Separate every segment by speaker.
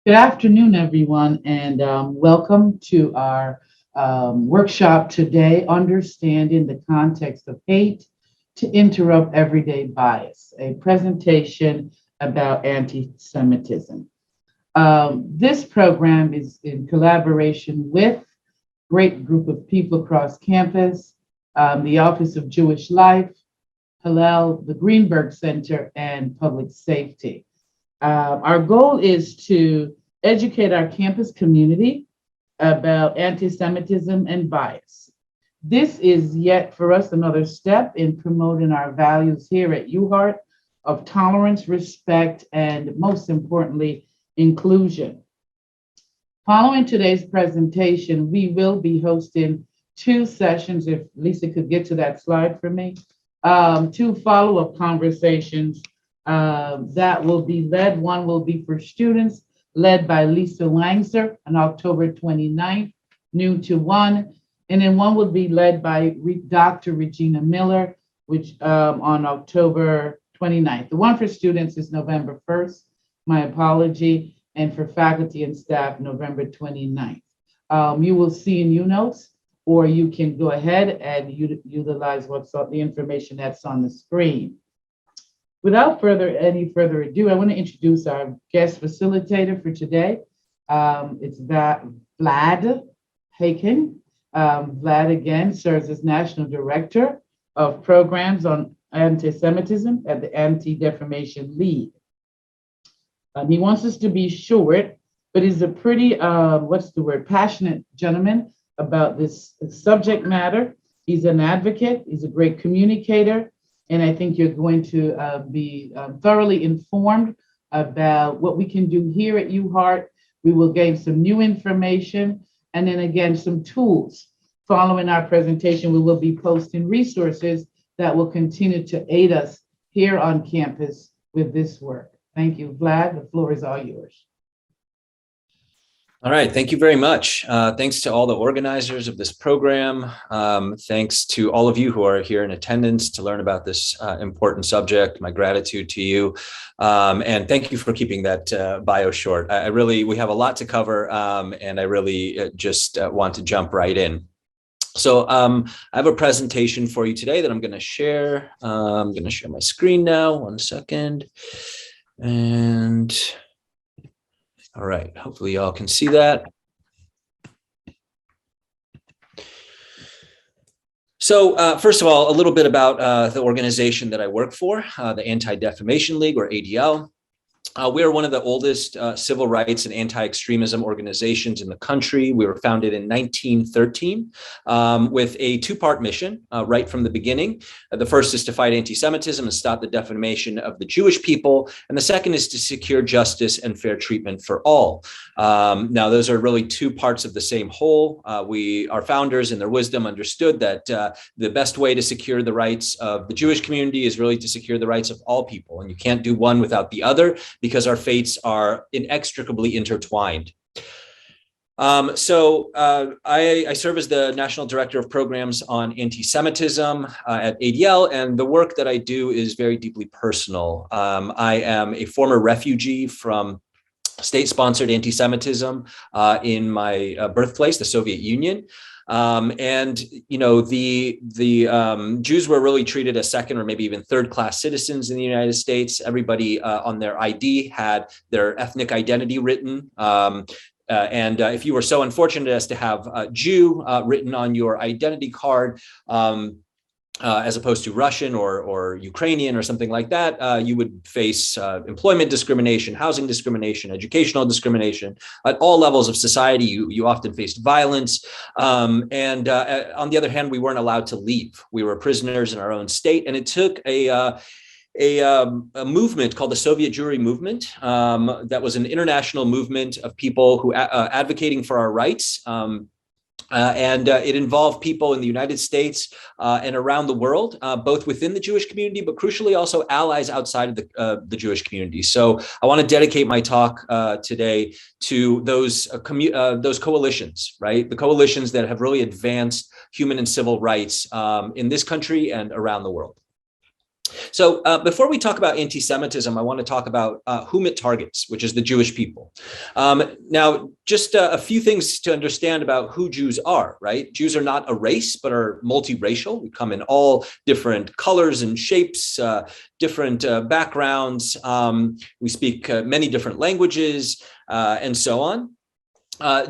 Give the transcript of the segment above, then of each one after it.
Speaker 1: Good afternoon, everyone, and welcome to our workshop today, Understanding the Context of Hate to Interrupt Everyday Bias, a presentation about anti-Semitism. This program is in collaboration with a great group of people across campus, the Office of Jewish Life, Hillel, the Greenberg Center, and Public Safety. Our goal is to educate our campus community about anti-Semitism and bias. This is yet for us another step in promoting our values here at UHeart of tolerance, respect, and most importantly, inclusion. Following today's presentation, we will be hosting two sessions, if Lisa could get to that slide for me, two follow-up conversations that will be led. One will be for students, led by Lisa Langser on October 29th, noon to 1. And then one will be led by Dr. Regina Miller, which on October 29th. The one for students is November 1st, my apology, and for faculty and staff, November 29th. You will see in UNotes, or you can go ahead and utilize the information that's on the screen. Without any further ado, I want to introduce our guest facilitator for today. It's Vlad Khaykin. Vlad, again, serves as National Director of Programs on Antisemitism at the Anti-Defamation League. He wants us to be short, but he's a pretty, passionate gentleman about this subject matter. He's an advocate, he's a great communicator, and I think you're going to be thoroughly informed about what we can do here at UHeart. We will gain some new information, and then again, some tools. Following our presentation, we will be posting resources that will continue to aid us here on campus with this work. Thank you, Vlad. The floor is all yours.
Speaker 2: All right, thank you very much. Thanks to all the organizers of this program. Thanks to all of you who are here in attendance to learn about this important subject. My gratitude to you. And thank you for keeping that bio short. We have a lot to cover, and I really just want to jump right in. So I have a presentation for you today that I'm going to share. I'm going to share my screen now. One second. And all right, hopefully y'all can see that. So first of all, a little bit about the organization that I work for, the Anti-Defamation League, or ADL. We are one of the oldest civil rights and anti-extremism organizations in the country. We were founded in 1913 with a two-part mission right from the beginning. The first is to fight anti-Semitism and stop the defamation of the Jewish people. And the second is to secure justice and fair treatment for all. Now, those are really two parts of the same whole. Our founders, in their wisdom, understood that the best way to secure the rights of the Jewish community is really to secure the rights of all people. And you can't do one without the other, because our fates are inextricably intertwined. I serve as the National Director of Programs on Anti-Semitism at ADL, and the work that I do is very deeply personal. I am a former refugee from state-sponsored anti-Semitism in my birthplace, the Soviet Union. The Jews were really treated as second or maybe even third class citizens in the United States. Everybody on their ID had their ethnic identity written. If you were so unfortunate as to have Jew written on your identity card, as opposed to Russian or Ukrainian or something like that, you would face employment discrimination, housing discrimination, educational discrimination. At all levels of society, you often faced violence. On the other hand, we weren't allowed to leave. We were prisoners in our own state, and it took a movement called the Soviet Jewry movement that was an international movement of people who advocating for our rights. It involved people in the United States and around the world, both within the Jewish community, but crucially also allies outside of the Jewish community. So I want to dedicate my talk today to those coalitions, right? The coalitions that have really advanced human and civil rights in this country and around the world. So before we talk about anti-Semitism, I want to talk about whom it targets, which is the Jewish people. Now, just a few things to understand about who Jews are, right? Jews are not a race, but are multiracial. We come in all different colors and shapes, different backgrounds. We speak many different languages and so on.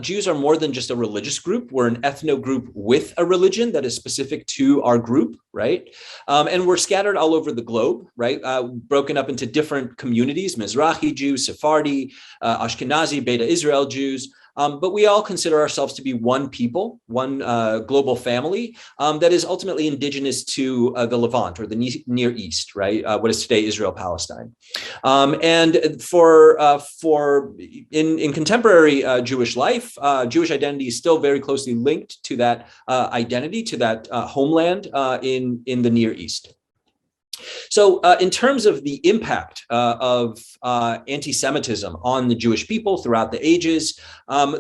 Speaker 2: Jews are more than just a religious group. We're an ethno group with a religion that is specific to our group, right? And we're scattered all over the globe, right? Broken up into different communities, Mizrahi Jews, Sephardi, Ashkenazi, Beta Israel Jews. But we all consider ourselves to be one people, one global family that is ultimately indigenous to the Levant or the Near East, right? What is today Israel, Palestine. And in contemporary Jewish life, Jewish identity is still very closely linked to that identity, to that homeland in the Near East. So in terms of the impact of anti-Semitism on the Jewish people throughout the ages,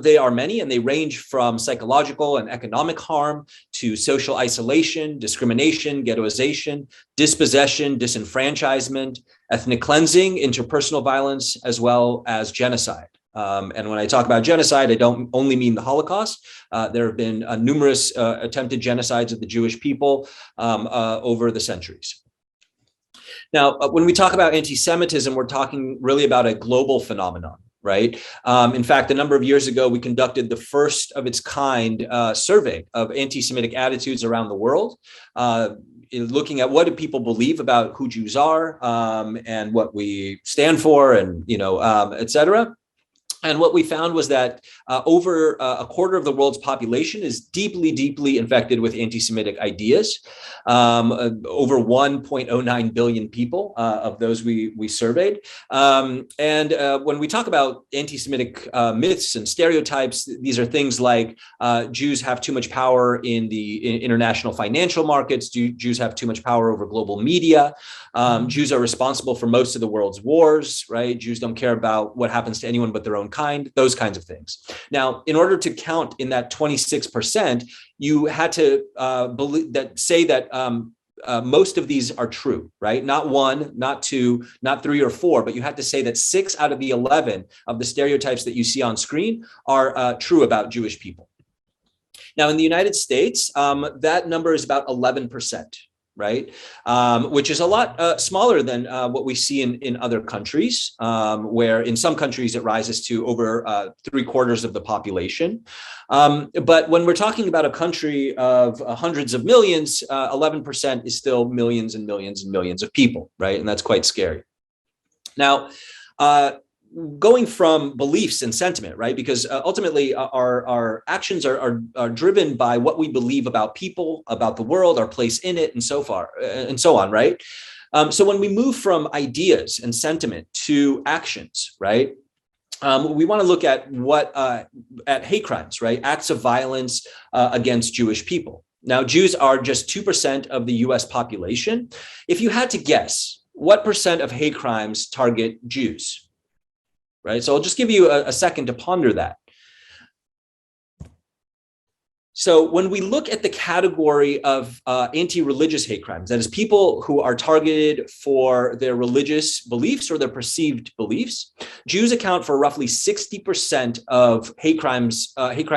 Speaker 2: they are many, and they range from psychological and economic harm to social isolation, discrimination, ghettoization, dispossession, disenfranchisement, ethnic cleansing, interpersonal violence, as well as genocide. And when I talk about genocide, I don't only mean the Holocaust. There have been numerous attempted genocides of the Jewish people over the centuries. Now, when we talk about anti-Semitism, we're talking really about a global phenomenon, right? In fact, a number of years ago, we conducted the first of its kind survey of anti-Semitic attitudes around the world, looking at what do people believe about who Jews are and what we stand for, and et cetera. And what we found was that over a quarter of the world's population is deeply, deeply infected with anti-Semitic ideas. Over 1.09 billion people of those we surveyed. And when we talk about anti-Semitic myths and stereotypes, these are things like Jews have too much power in the international financial markets. Jews have too much power over global media. Jews are responsible for most of the world's wars, right? Jews don't care about what happens to anyone but their own kind, those kinds of things. Now, in order to count in that 26%, you had to say that most of these are true, right? Not one, not two, not three or four, but you had to say that 6 out of the 11 of the stereotypes that you see on screen are true about Jewish people. Now, in the United States, that number is about 11%. Right, which is a lot smaller than what we see in other countries, where in some countries it rises to over 3/4 of the population. But when we're talking about a country of hundreds of millions, 11% is still millions and millions and millions of people, right? And that's quite scary. Now, going from beliefs and sentiment, right? Because ultimately our actions are driven by what we believe about people, about the world, our place in it, and so on, right? So when we move from ideas and sentiment to actions, right? We want to look at at hate crimes, right? Acts of violence against Jewish people. Now, Jews are just 2% of the US population. If you had to guess, what percent of hate crimes target Jews? Right, so I'll just give you a second to ponder that. So when we look at the category of anti-religious hate crimes, that is people who are targeted for their religious beliefs or their perceived beliefs, Jews account for roughly 60% of hate crime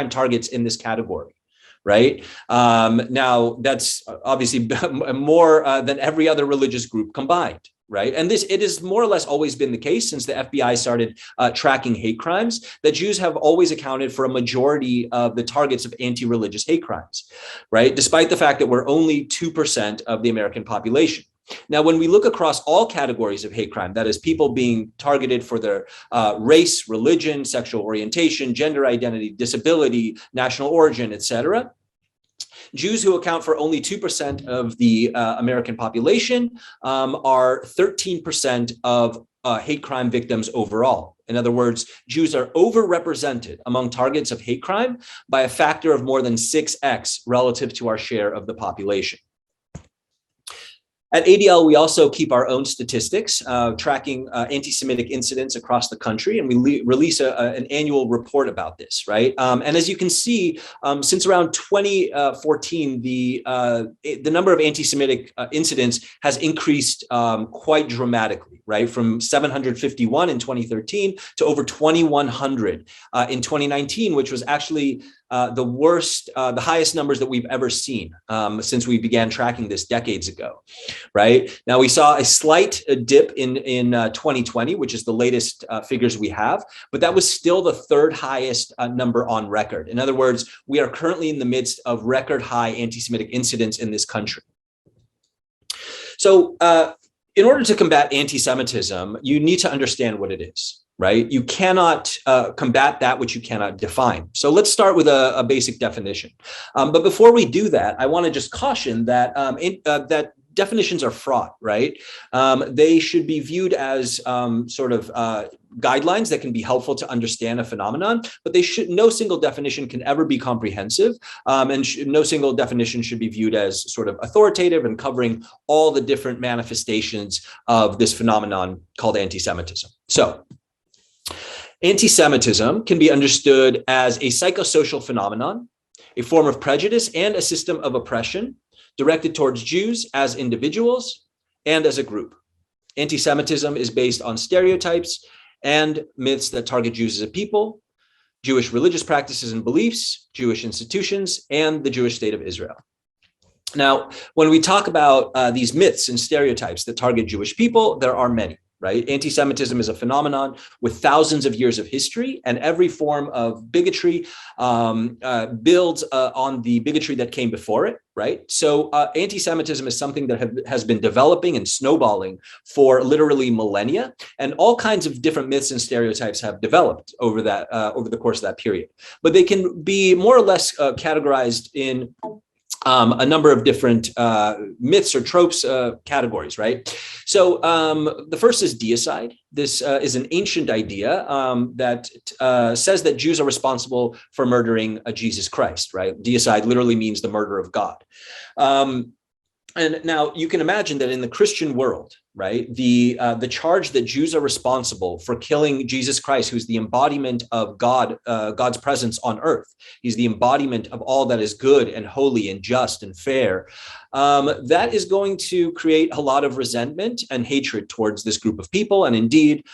Speaker 2: targets in this category. Right. Now, that's obviously more than every other religious group combined. Right. And it has more or less always been the case since the FBI started tracking hate crimes, that Jews have always accounted for a majority of the targets of anti-religious hate crimes. Right. Despite the fact that we're only 2% of the American population. Now, when we look across all categories of hate crime, that is people being targeted for their race, religion, sexual orientation, gender identity, disability, national origin, etc., Jews, who account for only 2% of the American population, are 13% of hate crime victims overall. In other words, Jews are overrepresented among targets of hate crime by a factor of more than 6x relative to our share of the population. At ADL, we also keep our own statistics, tracking anti-Semitic incidents across the country, and we release an annual report about this, right? And as you can see, since around 2014, the number of anti-Semitic incidents has increased quite dramatically, right? From 751 in 2013 to over 2,100 in 2019, which was actually the highest numbers that we've ever seen since we began tracking this decades ago, right? Now, we saw a slight dip in 2020, which is the latest figures we have, but that was still the third highest number on record. In other words, we are currently in the midst of record high anti-Semitic incidents in this country. So in order to combat anti-Semitism, you need to understand what it is. Right? You cannot combat that which you cannot define. So let's start with a basic definition. But before we do that, I want to just caution that that definitions are fraught, right? They should be viewed as sort of guidelines that can be helpful to understand a phenomenon, but no single definition can ever be comprehensive, and no single definition should be viewed as sort of authoritative and covering all the different manifestations of this phenomenon called anti-Semitism. So, anti-Semitism can be understood as a psychosocial phenomenon, a form of prejudice, and a system of oppression directed towards Jews as individuals and as a group. Anti-Semitism is based on stereotypes and myths that target Jews as a people, Jewish religious practices and beliefs, Jewish institutions, and the Jewish state of Israel. Now, when we talk about these myths and stereotypes that target Jewish people, there are many. Right? Anti-Semitism is a phenomenon with thousands of years of history, and every form of bigotry builds on the bigotry that came before it, right? So anti-Semitism is something that has been developing and snowballing for literally millennia, and all kinds of different myths and stereotypes have developed over the course of that period. But they can be more or less categorized in a number of different myths or tropes categories, right? So the first is deicide. This is an ancient idea that says that Jews are responsible for murdering Jesus Christ, right? Deicide literally means the murder of God. And now you can imagine that in the Christian world, right, the charge that Jews are responsible for killing Jesus Christ, who's the embodiment of God, God's presence on earth. He's the embodiment of all that is good and holy and just and fair. That is going to create a lot of resentment and hatred towards this group of people. And indeed,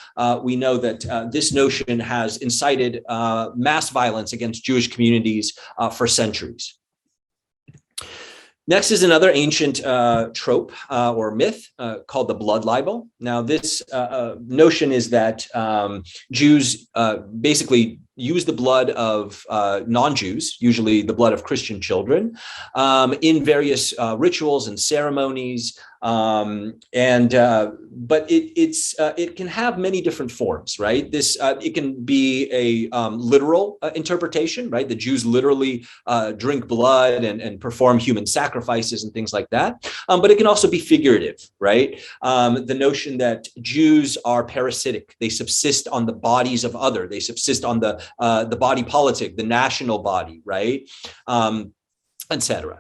Speaker 2: we know that this notion has incited mass violence against Jewish communities for centuries. Next is another ancient trope or myth called the blood libel. Now, this notion is that Jews basically use the blood of non-Jews, usually the blood of Christian children, in various rituals and ceremonies. But it can have many different forms, right? It can be a literal interpretation, right? The Jews literally drink blood and perform human sacrifices and things like that. But it can also be figurative, right? The notion that Jews are parasitic; they subsist on the bodies of others. They subsist on the body politic, the national body, right, etc.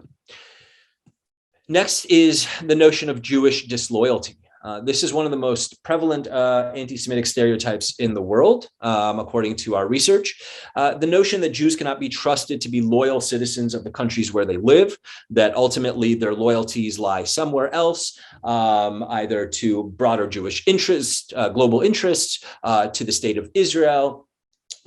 Speaker 2: Next is the notion of Jewish disloyalty. This is one of the most prevalent anti-Semitic stereotypes in the world, according to our research. The notion that Jews cannot be trusted to be loyal citizens of the countries where they live, that ultimately their loyalties lie somewhere else, either to broader Jewish interests, global interests, to the state of Israel.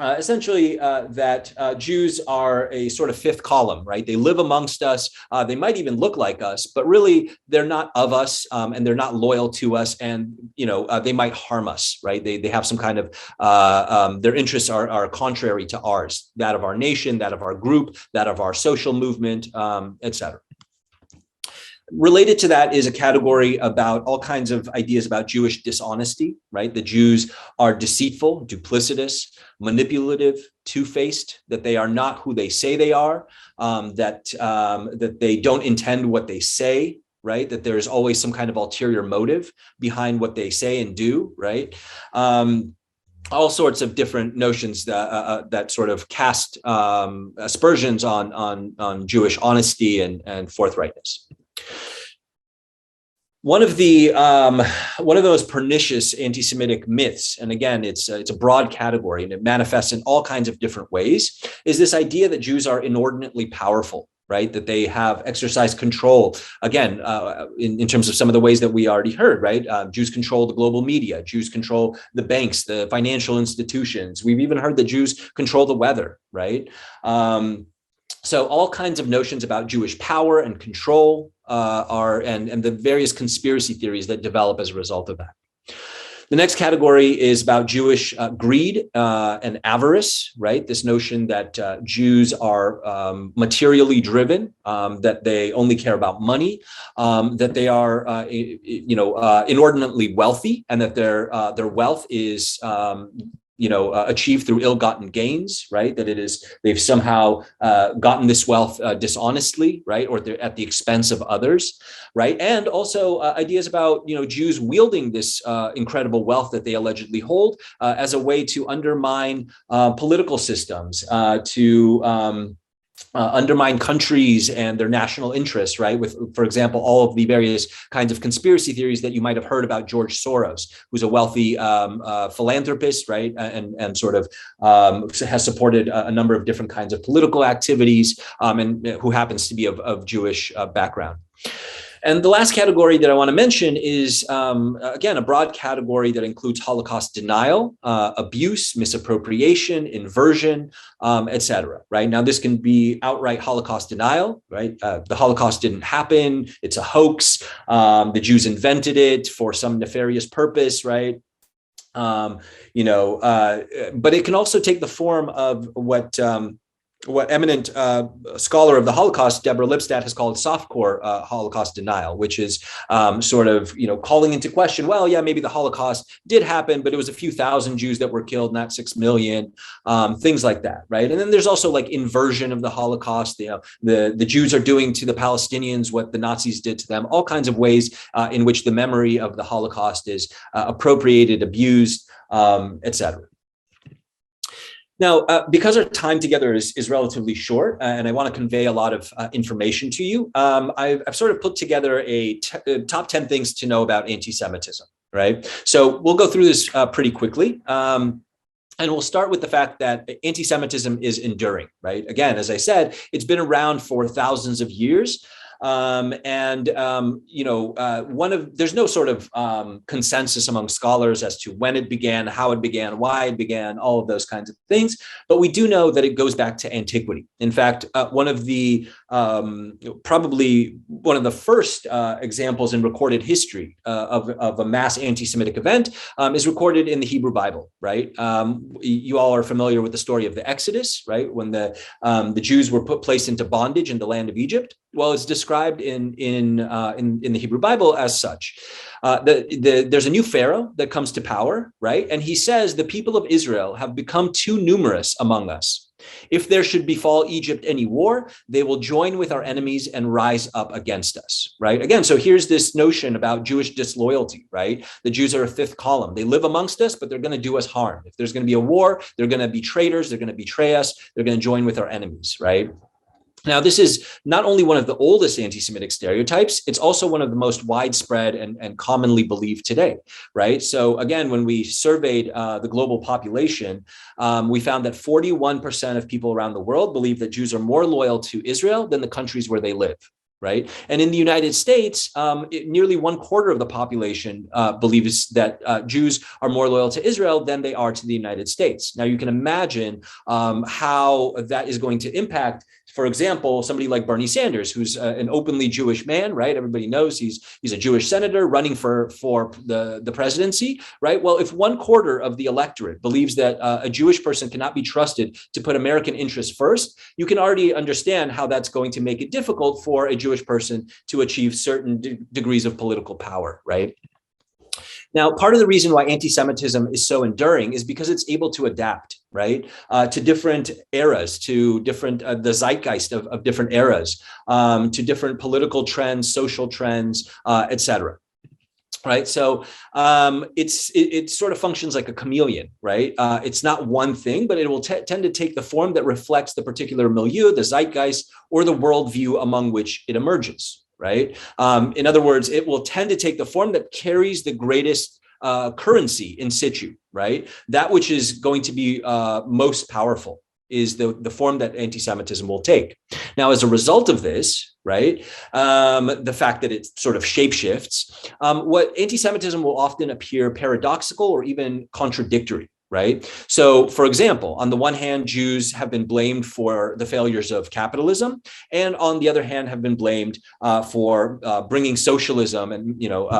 Speaker 2: Essentially, that Jews are a sort of fifth column, right? They live amongst us. They might even look like us, but really they're not of us, and they're not loyal to us. And they might harm us, right? They have some kind of their interests are contrary to ours, that of our nation, that of our group, that of our social movement, etc. Related to that is a category about all kinds of ideas about Jewish dishonesty, right? The Jews are deceitful, duplicitous, manipulative, two-faced, that they are not who they say they are, that they don't intend what they say, right? That there's always some kind of ulterior motive behind what they say and do, right? All sorts of different notions that sort of cast aspersions on, Jewish honesty and forthrightness. One of the one of those pernicious anti-Semitic myths, and again, it's a broad category and it manifests in all kinds of different ways, is this idea that Jews are inordinately powerful, right? That they have exercised control, again, in terms of some of the ways that we already heard, right? Jews control the global media, Jews control the banks, the financial institutions. We've even heard that Jews control the weather, right? So all kinds of notions about Jewish power and control and the various conspiracy theories that develop as a result of that. The next category is about Jewish greed and avarice, right? This notion that Jews are materially driven, that they only care about money, that they are, inordinately wealthy, and that their wealth is achieved through ill-gotten gains, right? That they've somehow gotten this wealth dishonestly, right? Or at the expense of others, right? And also ideas about, Jews wielding this incredible wealth that they allegedly hold as a way to undermine political systems, to undermine countries and their national interests, right? With, for example, all of the various kinds of conspiracy theories that you might have heard about George Soros, who's a wealthy philanthropist, right? And sort of has supported a number of different kinds of political activities, and who happens to be of Jewish background. And the last category that I want to mention is, again, a broad category that includes Holocaust denial, abuse, misappropriation, inversion, etc. Right? Now, this can be outright Holocaust denial, right? The Holocaust didn't happen. It's a hoax. The Jews invented it for some nefarious purpose, right? But it can also take the form of what eminent scholar of the Holocaust, Deborah Lipstadt, has called softcore Holocaust denial, which is sort of, calling into question, well, yeah, maybe the Holocaust did happen, but it was a few thousand Jews that were killed, not 6 million, things like that, right? And then there's also like inversion of the Holocaust. The Jews are doing to the Palestinians what the Nazis did to them, all kinds of ways in which the memory of the Holocaust is appropriated, abused, etc. Now, because our time together is relatively short, and I want to convey a lot of information to you, I've sort of put together a top 10 things to know about anti-Semitism, right? So we'll go through this pretty quickly. And we'll start with the fact that anti-Semitism is enduring, right? Again, as I said, it's been around for thousands of years. There's no sort of consensus among scholars as to when it began, how it began, why it began, all of those kinds of things. But we do know that it goes back to antiquity. In fact, probably one of the first examples in recorded history of a mass anti-Semitic event is recorded in the Hebrew Bible, right? You all are familiar with the story of the Exodus, right? When the Jews were placed into bondage in the land of Egypt. Well, it's described in the Hebrew Bible as such. There's a new Pharaoh that comes to power, right? And he says, the people of Israel have become too numerous among us. If there should befall Egypt any war, they will join with our enemies and rise up against us, right? Again, so here's this notion about Jewish disloyalty, right? The Jews are a fifth column. They live amongst us, but they're going to do us harm. If there's going to be a war, they're going to be traitors. They're going to betray us. They're going to join with our enemies, right? Now, this is not only one of the oldest anti-Semitic stereotypes, it's also one of the most widespread and commonly believed today, right? So again, when we surveyed the global population, we found that 41% of people around the world believe that Jews are more loyal to Israel than the countries where they live. Right. And in the United States, nearly 1/4 of the population believes that Jews are more loyal to Israel than they are to the United States. Now, you can imagine how that is going to impact, for example, somebody like Bernie Sanders, who's an openly Jewish man, right? Everybody knows he's a Jewish senator running for the presidency, right? Well, if 1/4 of the electorate believes that a Jewish person cannot be trusted to put American interests first, you can already understand how that's going to make it difficult for a Jewish person to achieve certain degrees of political power, right? Now, part of the reason why anti-Semitism is so enduring is because it's able to adapt, right, to different eras, to different the zeitgeist of different eras, to different political trends, social trends, etc. Right, so it sort of functions like a chameleon, right? It's not one thing, but it will tend to take the form that reflects the particular milieu, the zeitgeist, or the worldview among which it emerges. right? In other words, it will tend to take the form that carries the greatest currency in situ, right? That which is going to be most powerful is the form that anti-Semitism will take. Now, as a result of this, right, the fact that it sort of shapeshifts, what anti-Semitism will often appear paradoxical or even contradictory. Right. So, for example, on the one hand, Jews have been blamed for the failures of capitalism, and on the other hand, have been blamed for bringing socialism and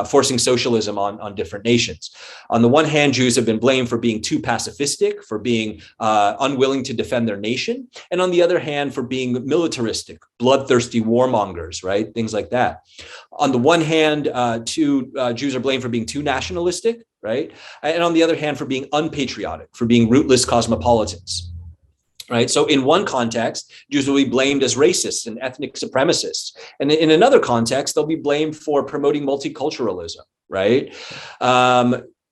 Speaker 2: forcing socialism on different nations. On the one hand, Jews have been blamed for being too pacifistic, for being unwilling to defend their nation, and on the other hand, for being militaristic, bloodthirsty warmongers, right? Things like that. On the one hand, Jews are blamed for being too nationalistic, right? And on the other hand, for being unpatriotic, for being rootless cosmopolitans, right? So in one context, Jews will be blamed as racists and ethnic supremacists. And in another context, they'll be blamed for promoting multiculturalism, right?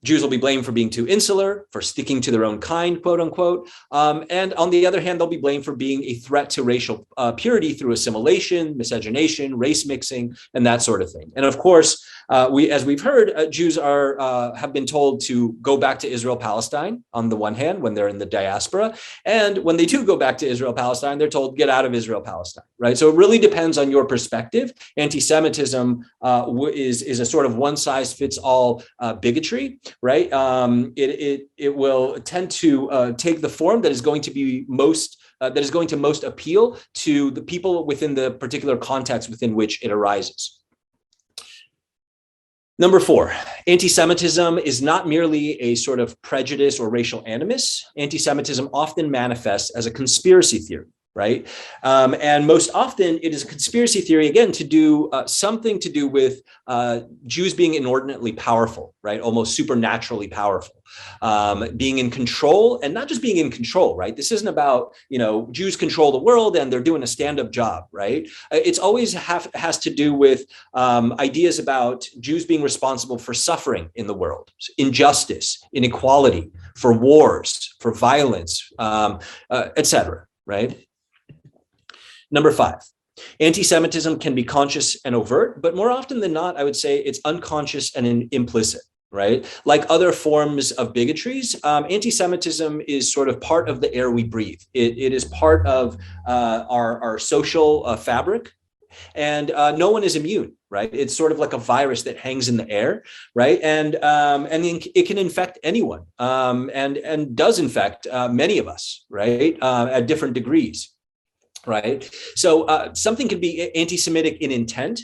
Speaker 2: Jews will be blamed for being too insular, for sticking to their own kind, quote unquote. And on the other hand, they'll be blamed for being a threat to racial purity through assimilation, miscegenation, race mixing, and that sort of thing. And of course, as we've heard, Jews have been told to go back to Israel-Palestine on the one hand when they're in the diaspora. And when they do go back to Israel-Palestine, they're told, get out of Israel-Palestine, right? So it really depends on your perspective. Anti-Semitism is a sort of one-size-fits-all bigotry, right? It will tend to take the form that is going to be most appeal to the people within the particular context within which it arises. Number 4, anti-Semitism is not merely a sort of prejudice or racial animus. Anti-Semitism often manifests as a conspiracy theory, right? And most often it is a conspiracy theory, again, to do something to do with Jews being inordinately powerful, right? Almost supernaturally powerful, being in control, and not just being in control, right? This isn't about, Jews control the world and they're doing a stand-up job, right? It's always has to do with ideas about Jews being responsible for suffering in the world, injustice, inequality, for wars, for violence, etc., right? Number 5, anti-Semitism can be conscious and overt, but more often than not, I would say it's unconscious and implicit, right? Like other forms of bigotries, anti-Semitism is sort of part of the air we breathe. It is part of our social fabric, and no one is immune, right? It's sort of like a virus that hangs in the air, right? And it can infect anyone, and does infect many of us, right? At different degrees. Right. So something can be anti-Semitic in intent,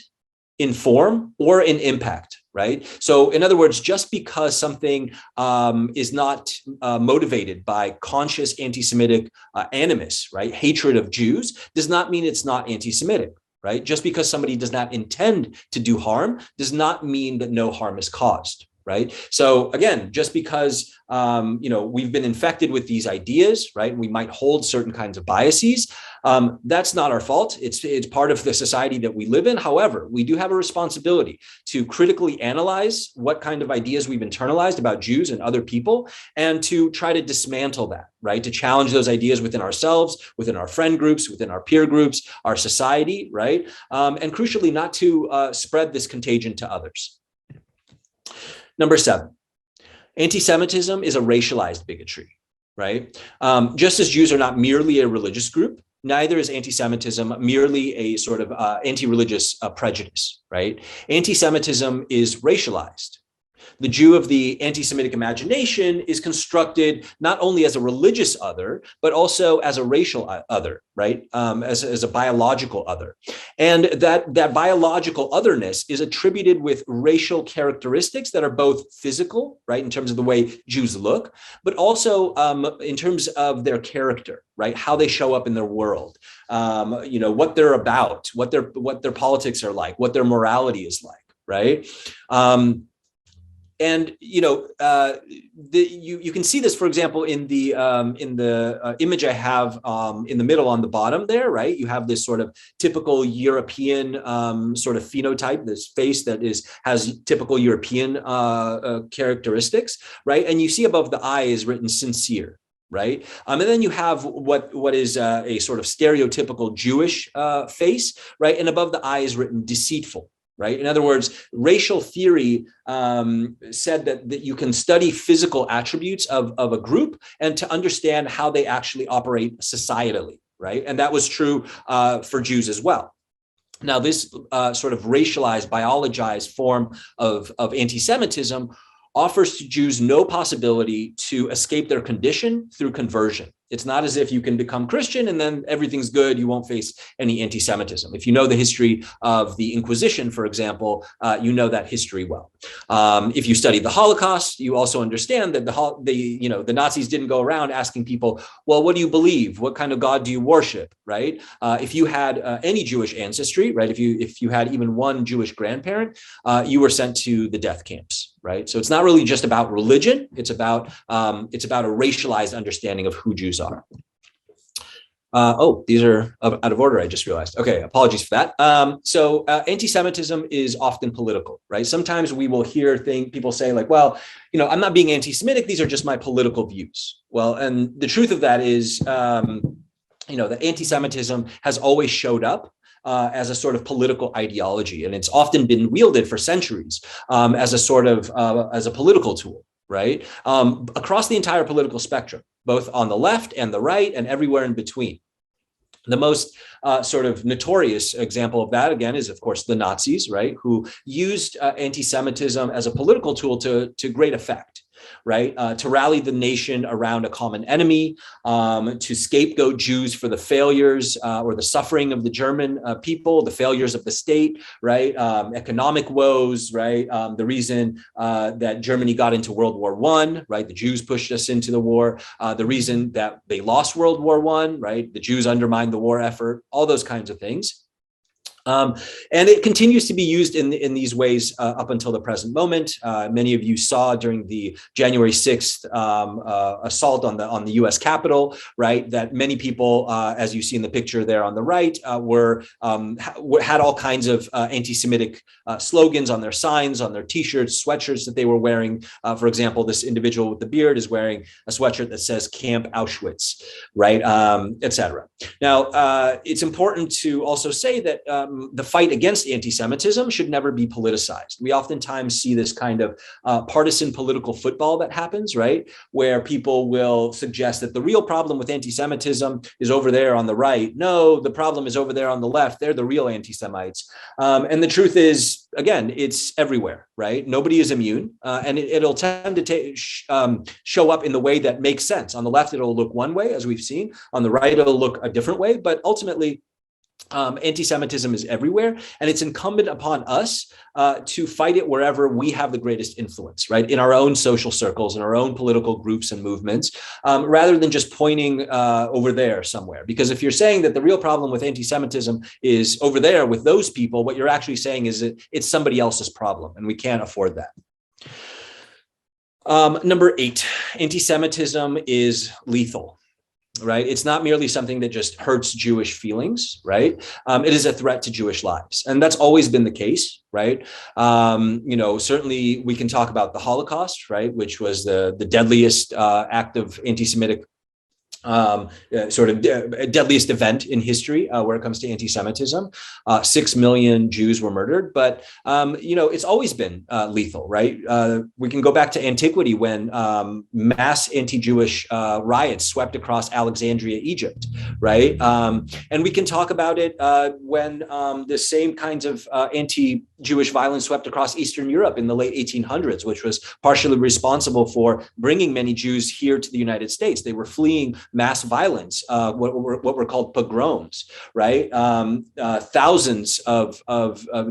Speaker 2: in form, or in impact. Right. So in other words, just because something is not motivated by conscious anti-Semitic animus, right, hatred of Jews, does not mean it's not anti-Semitic. Right. Just because somebody does not intend to do harm does not mean that no harm is caused. Right. So again, just because, we've been infected with these ideas, right, we might hold certain kinds of biases. That's not our fault. It's part of the society that we live in. However, we do have a responsibility to critically analyze what kind of ideas we've internalized about Jews and other people, and to try to dismantle that, right, to challenge those ideas within ourselves, within our friend groups, within our peer groups, our society, right, and crucially, not to spread this contagion to others. Number 7, anti-Semitism is a racialized bigotry, right? Just as Jews are not merely a religious group, neither is anti-Semitism merely a sort of anti-religious prejudice, right? Anti-Semitism is racialized. The Jew of the anti-Semitic imagination is constructed not only as a religious other, but also as a racial other, right? As a biological other. And that biological otherness is attributed with racial characteristics that are both physical, right, in terms of the way Jews look, but also in terms of their character, right? How they show up in their world, what they're about, what their politics are like, what their morality is like, right? And you can see this, for example, in the image I have in the middle on the bottom there, right? You have this sort of typical European sort of phenotype, this face that has typical European characteristics, right? And you see above the eye is written sincere, right? And then you have what is a sort of stereotypical Jewish face, right? And above the eye is written deceitful, right? In other words, racial theory said that you can study physical attributes of a group and to understand how they actually operate societally, right? And that was true for Jews as well. Now, this sort of racialized, biologized form of anti-Semitism offers to Jews no possibility to escape their condition through conversion. It's not as if you can become Christian and then everything's good, you won't face any anti-Semitism. If you know the history of the Inquisition, for example, you know that history well. If you study the Holocaust, you also understand that the Nazis didn't go around asking people, well, what do you believe? What kind of God do you worship, right? If you had any Jewish ancestry, right? If you had even one Jewish grandparent, you were sent to the death camps, right? So it's not really just about religion. It's about a racialized understanding of who Jews are. These are out of order, I just realized. Okay, apologies for that. So anti-Semitism is often political, right? Sometimes we will hear people say like, well, I'm not being anti-Semitic, these are just my political views. Well, and the truth of that is, that anti-Semitism has always showed up as a sort of political ideology, and it's often been wielded for centuries as a sort of as a political tool, right? Across the entire political spectrum, both on the left and the right and everywhere in between. The most sort of notorious example of that, again, is, of course, the Nazis, right, who used anti-Semitism as a political tool to great effect, right, to rally the nation around a common enemy, to scapegoat Jews for the failures or the suffering of the German people, the failures of the state, right, economic woes, right, the reason that Germany got into World War I, right, the Jews pushed us into the war, the reason that they lost World War I, right, the Jews undermined the war effort, all those kinds of things. And it continues to be used in these ways up until the present moment. Many of you saw during the January 6th assault on the U.S. Capitol, right, that many people, as you see in the picture there on the right, had all kinds of anti-Semitic slogans on their signs, on their T-shirts, sweatshirts that they were wearing. For example, this individual with the beard is wearing a sweatshirt that says Camp Auschwitz, right, etc. Now, it's important to also say that the fight against anti-Semitism should never be politicized. We oftentimes see this kind of partisan political football that happens, right, where people will suggest that the real problem with anti-Semitism is over there on the right. No, the problem is over there on the left. They're the real anti-Semites. And the truth is, again, it's everywhere, right? Nobody is immune, and it'll tend to show up in the way that makes sense. On the left, it'll look one way, as we've seen. On the right, it'll look a different way. But ultimately, anti-Semitism is everywhere, and it's incumbent upon us to fight it wherever we have the greatest influence, right? In our own social circles, in our own political groups and movements, rather than just pointing over there somewhere. Because if you're saying that the real problem with anti-Semitism is over there with those people, what you're actually saying is that it's somebody else's problem, and we can't afford that. Number 8, anti-Semitism is lethal. Right? It's not merely something that just hurts Jewish feelings, right? It is a threat to Jewish lives. And that's always been the case, right? Certainly we can talk about the Holocaust, right? Which was the deadliest act of anti-Semitic deadliest event in history where it comes to anti-Semitism. 6 million Jews were murdered, but it's always been lethal, right? We can go back to antiquity when mass anti-Jewish riots swept across Alexandria, Egypt, right? And we can talk about it when the same kinds of anti-Jewish violence swept across Eastern Europe in the late 1800s, which was partially responsible for bringing many Jews here to the United States. They were fleeing mass violence, what were called pogroms, right? Thousands of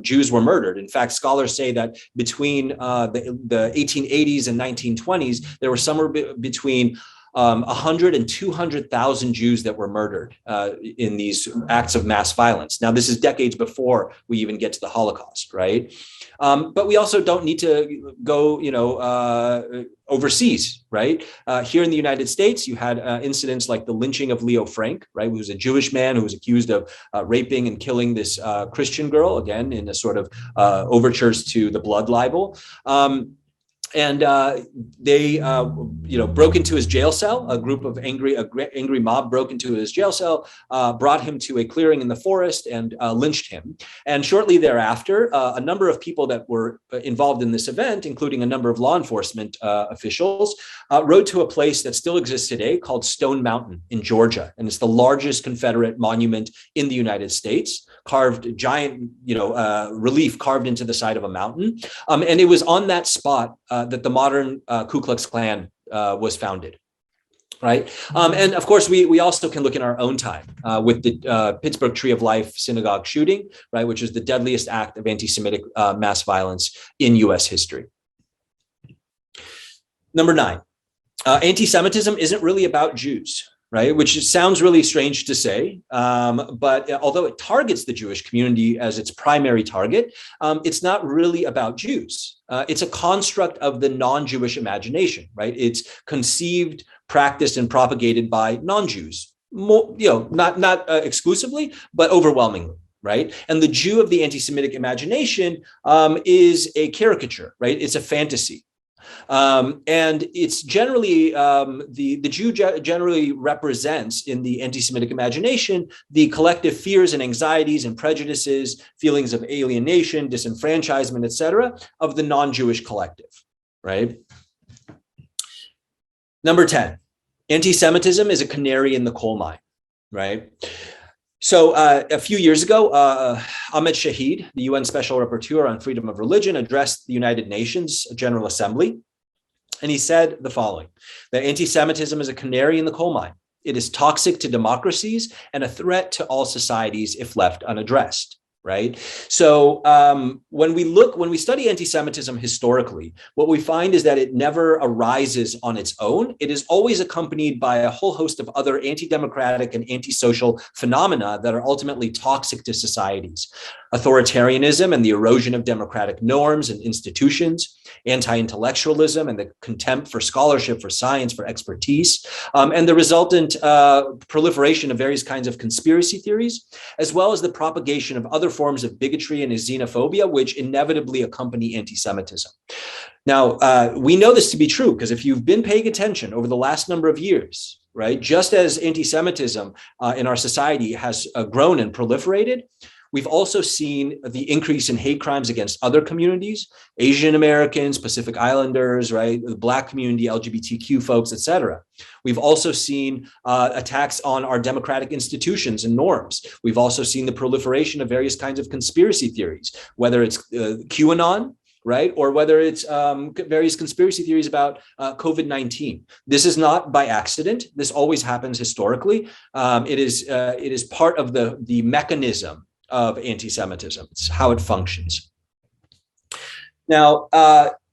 Speaker 2: Jews were murdered. In fact, scholars say that between the 1880s and 1920s, there were somewhere between 100 and 200,000 Jews that were murdered in these acts of mass violence. Now, this is decades before we even get to the Holocaust, right? But we also don't need to go, overseas, right? Here in the United States, you had incidents like the lynching of Leo Frank, right? Who was a Jewish man who was accused of raping and killing this Christian girl, again, in a sort of overtures to the blood libel. And they, broke into his jail cell. A group of angry mob broke into his jail cell, brought him to a clearing in the forest, and lynched him. And shortly thereafter, a number of people that were involved in this event, including a number of law enforcement officials, rode to a place that still exists today called Stone Mountain in Georgia, and it's the largest Confederate monument in the United States. Carved giant, relief carved into the side of a mountain, and it was on that spot that the modern Ku Klux Klan was founded, right? And of course, we also can look in our own time with the Pittsburgh Tree of Life synagogue shooting, right, which is the deadliest act of anti-Semitic mass violence in U.S. history. Number 9, anti-Semitism isn't really about Jews. Right, which sounds really strange to say, but although it targets the Jewish community as its primary target, it's not really about Jews. It's a construct of the non-Jewish imagination, right? It's conceived, practiced, and propagated by non-Jews, not exclusively, but overwhelmingly. Right. And the Jew of the anti-Semitic imagination is a caricature, right? It's a fantasy. And it's generally the Jew generally represents in the anti-Semitic imagination the collective fears and anxieties and prejudices, feelings of alienation, disenfranchisement, etc., of the non-Jewish collective, right? Number 10, anti-Semitism is a canary in the coal mine, right? So a few years ago, Ahmed Shahid, the UN Special Rapporteur on Freedom of Religion, addressed the United Nations General Assembly, and he said the following: that anti-Semitism is a canary in the coal mine. It is toxic to democracies and a threat to all societies if left unaddressed. Right. So when we study anti-Semitism historically, what we find is that it never arises on its own. It is always accompanied by a whole host of other anti-democratic and antisocial phenomena that are ultimately toxic to societies. Authoritarianism and the erosion of democratic norms and institutions, anti-intellectualism and the contempt for scholarship, for science, for expertise, and the resultant proliferation of various kinds of conspiracy theories, as well as the propagation of other forms of bigotry and xenophobia, which inevitably accompany anti-Semitism. Now, we know this to be true because if you've been paying attention over the last number of years, right, just as anti-Semitism in our society has grown and proliferated, we've also seen the increase in hate crimes against other communities, Asian Americans, Pacific Islanders, right, the Black community, LGBTQ folks, et cetera. We've also seen attacks on our democratic institutions and norms. We've also seen the proliferation of various kinds of conspiracy theories, whether it's QAnon, right, or whether it's various conspiracy theories about COVID-19. This is not by accident. This always happens historically. It is part of the mechanism of anti-Semitism. It's how it functions. Now,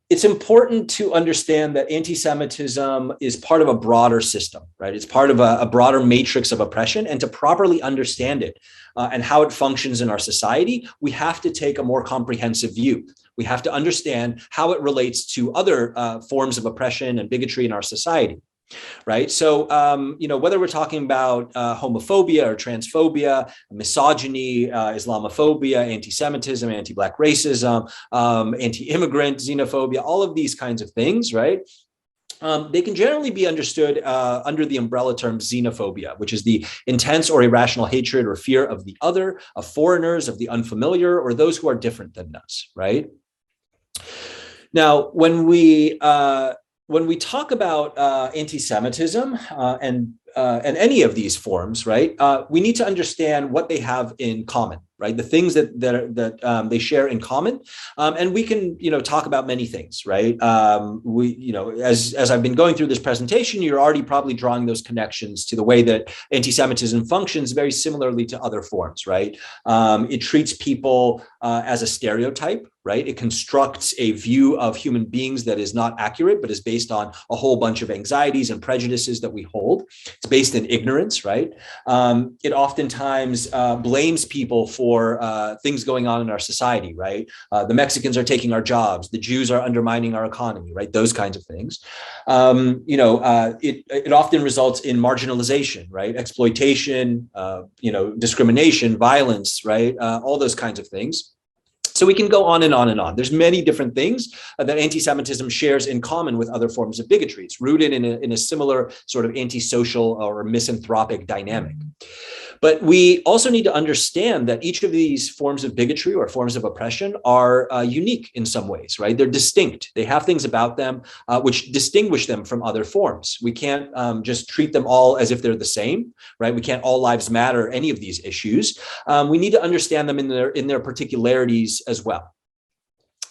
Speaker 2: it's important to understand that anti-Semitism is part of a broader system, right? It's part of a broader matrix of oppression, and to properly understand it and how it functions in our society, we have to take a more comprehensive view. We have to understand how it relates to other forms of oppression and bigotry in our society. Right. So, whether we're talking about homophobia or transphobia, misogyny, Islamophobia, anti-Semitism, anti-Black racism, anti-immigrant xenophobia, all of these kinds of things, right? They can generally be understood under the umbrella term xenophobia, which is the intense or irrational hatred or fear of the other, of foreigners, of the unfamiliar, or those who are different than us, right? Now, when we talk about anti-Semitism and any of these forms, right, we need to understand what they have in common, right? The things that they share in common, and we can, talk about many things, right? As I've been going through this presentation, you're already probably drawing those connections to the way that anti-Semitism functions very similarly to other forms, right? It treats people as a stereotype, right? It constructs a view of human beings that is not accurate, but is based on a whole bunch of anxieties and prejudices that we hold. It's based in ignorance, right? It oftentimes blames people for things going on in our society, right? The Mexicans are taking our jobs. The Jews are undermining our economy, right? Those kinds of things. It often results in marginalization, right? Exploitation, discrimination, violence, right? All those kinds of things. So we can go on and on and on. There's many different things that anti-Semitism shares in common with other forms of bigotry. It's rooted in a similar sort of antisocial or misanthropic dynamic. But we also need to understand that each of these forms of bigotry or forms of oppression are unique in some ways, right? They're distinct. They have things about them which distinguish them from other forms. We can't just treat them all as if they're the same, right? We can't all lives matter any of these issues. We need to understand them in their particularities as well.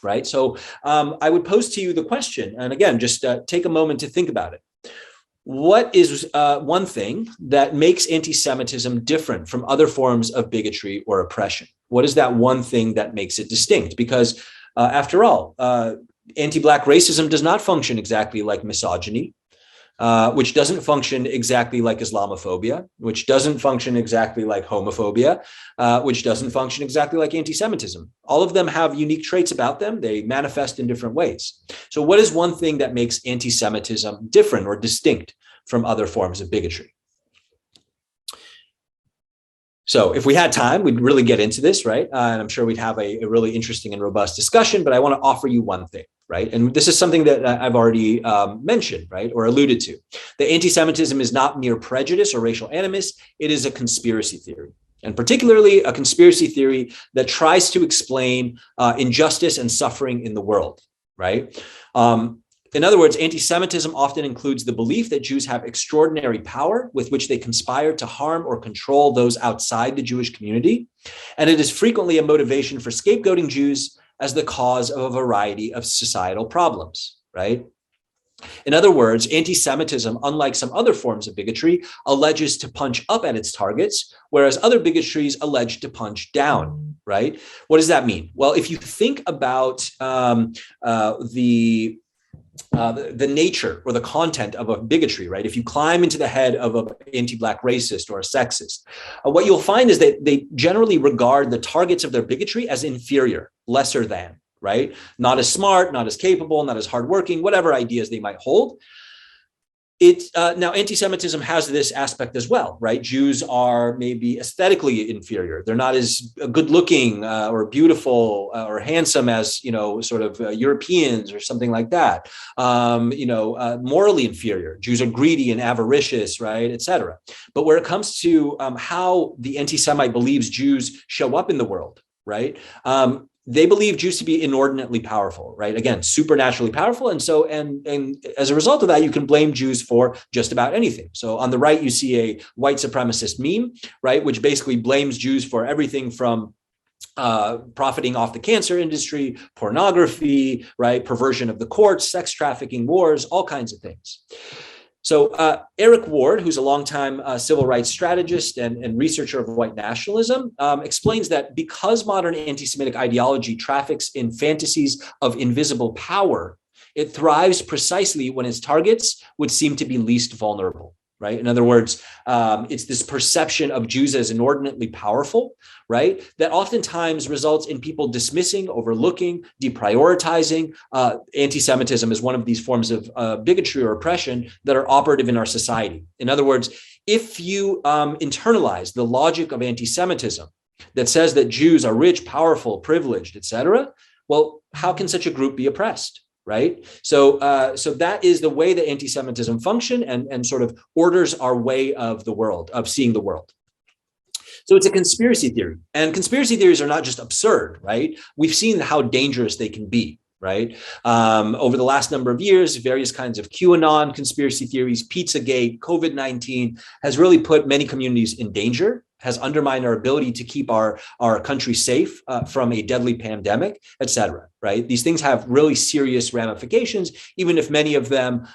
Speaker 2: Right. So I would pose to you the question, and again, just take a moment to think about it. What is one thing that makes anti-Semitism different from other forms of bigotry or oppression? What is that one thing that makes it distinct? Because after all, anti-Black racism does not function exactly like misogyny, which doesn't function exactly like Islamophobia, which doesn't function exactly like homophobia, which doesn't function exactly like anti-Semitism. All of them have unique traits about them. They manifest in different ways. So what is one thing that makes anti-Semitism different or distinct from other forms of bigotry? So if we had time, we'd really get into this, right? And I'm sure we'd have a really interesting and robust discussion, but I want to offer you one thing, right? And this is something that I've already mentioned, right, or alluded to. That anti-Semitism is not mere prejudice or racial animus. It is a conspiracy theory, and particularly a conspiracy theory that tries to explain injustice and suffering in the world, right? In other words, anti-Semitism often includes the belief that Jews have extraordinary power with which they conspire to harm or control those outside the Jewish community. And it is frequently a motivation for scapegoating Jews as the cause of a variety of societal problems, right? In other words, anti-Semitism, unlike some other forms of bigotry, alleges to punch up at its targets, whereas other bigotries allege to punch down, right? What does that mean? Well, if you think about the nature or the content of a bigotry, right? If you climb into the head of an anti-Black racist or a sexist, what you'll find is that they generally regard the targets of their bigotry as inferior, lesser than, right? Not as smart, not as capable, not as hardworking, whatever ideas they might hold. Now, anti-Semitism has this aspect as well, right? Jews are maybe aesthetically inferior. They're not as good looking or beautiful or handsome as, sort of Europeans or something like that. Morally inferior. Jews are greedy and avaricious, right, et cetera. But where it comes to how the anti-Semite believes Jews show up in the world, right? They believe Jews to be inordinately powerful, right? Again, supernaturally powerful. And so, and as a result of that, you can blame Jews for just about anything. So on the right, you see a white supremacist meme, right? Which basically blames Jews for everything from profiting off the cancer industry, pornography, right? Perversion of the courts, sex trafficking, wars, all kinds of things. So Eric Ward, who's a longtime civil rights strategist and researcher of white nationalism, explains that because modern anti-Semitic ideology traffics in fantasies of invisible power, it thrives precisely when its targets would seem to be least vulnerable. Right? In other words, it's this perception of Jews as inordinately powerful, right? That oftentimes results in people dismissing, overlooking, deprioritizing anti-Semitism as one of these forms of bigotry or oppression that are operative in our society. In other words, if you internalize the logic of anti-Semitism that says that Jews are rich, powerful, privileged, etc., well, how can such a group be oppressed? Right. So that is the way that anti-Semitism function and sort of orders our way of the world, of seeing the world. So it's a conspiracy theory, and conspiracy theories are not just absurd, right? We've seen how dangerous they can be, right? Over the last number of years, various kinds of QAnon conspiracy theories, Pizzagate, COVID-19 has really put many communities in danger, has undermined our ability to keep our country safe from a deadly pandemic, et cetera, right? These things have really serious ramifications, even if many of them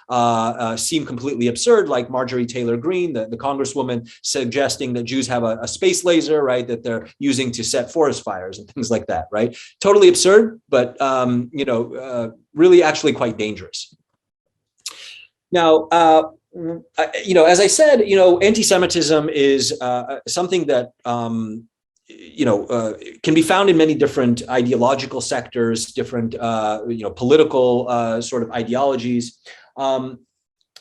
Speaker 2: seem completely absurd, like Marjorie Taylor Greene, the congresswoman, suggesting that Jews have a space laser, right, that they're using to set forest fires and things like that, right? Totally absurd, but, really actually quite dangerous. Now, as I said, anti-Semitism is something that, can be found in many different ideological sectors, different, political sort of ideologies.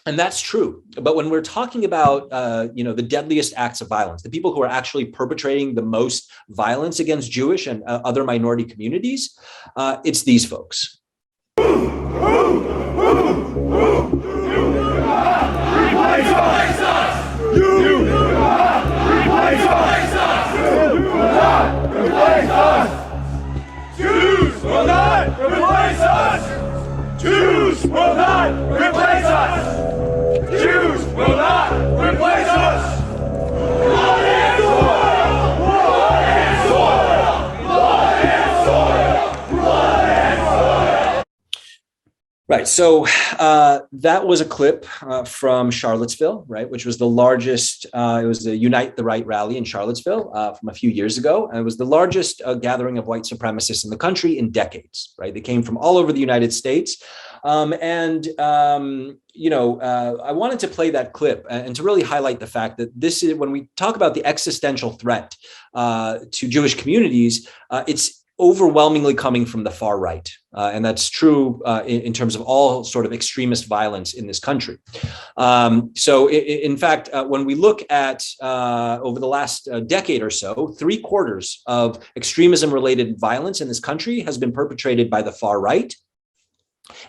Speaker 2: And that's true. But when we're talking about, the deadliest acts of violence, the people who are actually perpetrating the most violence against Jewish and other minority communities, it's these folks.
Speaker 3: Jews will not replace us! Jews will not replace us! Jews will not replace us! Blood and soil! Blood and soil! Blood and soil! Blood and soil!
Speaker 2: Right. So that was a clip from Charlottesville, right, which was the largest. It was the Unite the Right rally in Charlottesville from a few years ago. And it was the largest gathering of white supremacists in the country in decades. Right. They came from all over the United States. I wanted to play that clip and to really highlight the fact that this is, when we talk about the existential threat to Jewish communities, it's overwhelmingly coming from the far right. And that's true in terms of all sort of extremist violence in this country. In fact, when we look at over the last decade or so, 3/4 of extremism-related violence in this country has been perpetrated by the far right.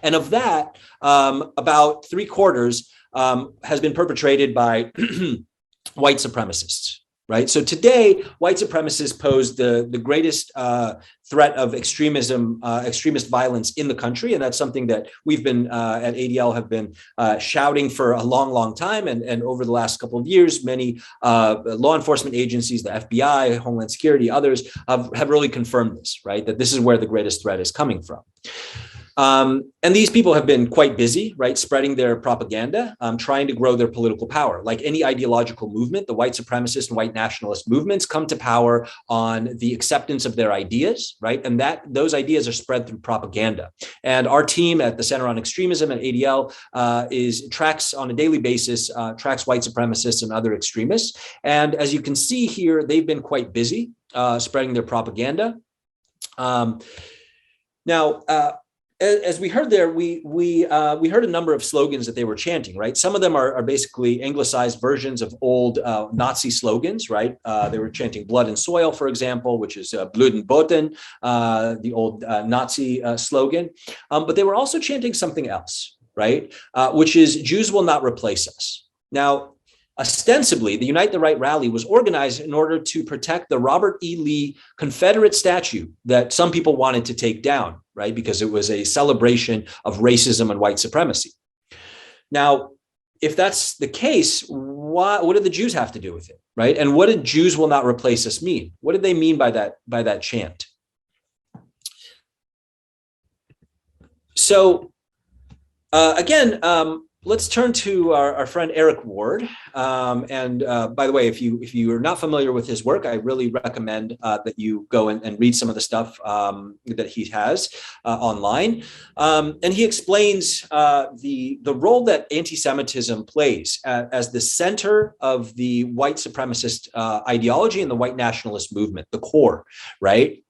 Speaker 2: And of that, about 3/4 has been perpetrated by white supremacists. Right. So today, white supremacists pose the greatest threat of extremist violence in the country. And that's something that we've been at ADL have been shouting for a long, long time. And over the last couple of years, many law enforcement agencies, the FBI, Homeland Security, others have really confirmed this, right, that this is where the greatest threat is coming from. And these people have been quite busy, right, spreading their propaganda, trying to grow their political power. Like any ideological movement, the white supremacist and white nationalist movements come to power on the acceptance of their ideas, right? And those ideas are spread through propaganda. And our team at the Center on Extremism at ADL tracks on a daily basis, tracks white supremacists and other extremists. And as you can see here, they've been quite busy spreading their propaganda. As we heard there, we heard a number of slogans that they were chanting, right? Some of them are basically anglicized versions of old Nazi slogans, right? They were chanting "blood and soil," for example, which is "Blut und Boden," the old Nazi slogan. But they were also chanting something else, right? Which is "Jews will not replace us." Now, ostensibly, the Unite the Right rally was organized in order to protect the Robert E. Lee Confederate statue that some people wanted to take down, right? Because it was a celebration of racism and white supremacy. Now, if that's the case, what do the Jews have to do with it, right? And what did "Jews will not replace us" mean? What did they mean by that chant? So again, let's turn to our friend Eric Ward. By the way, if you are not familiar with his work, I really recommend that you go and read some of the stuff that he has online. And he explains the role that anti-Semitism plays as the center of the white supremacist ideology and the white nationalist movement, the core, right?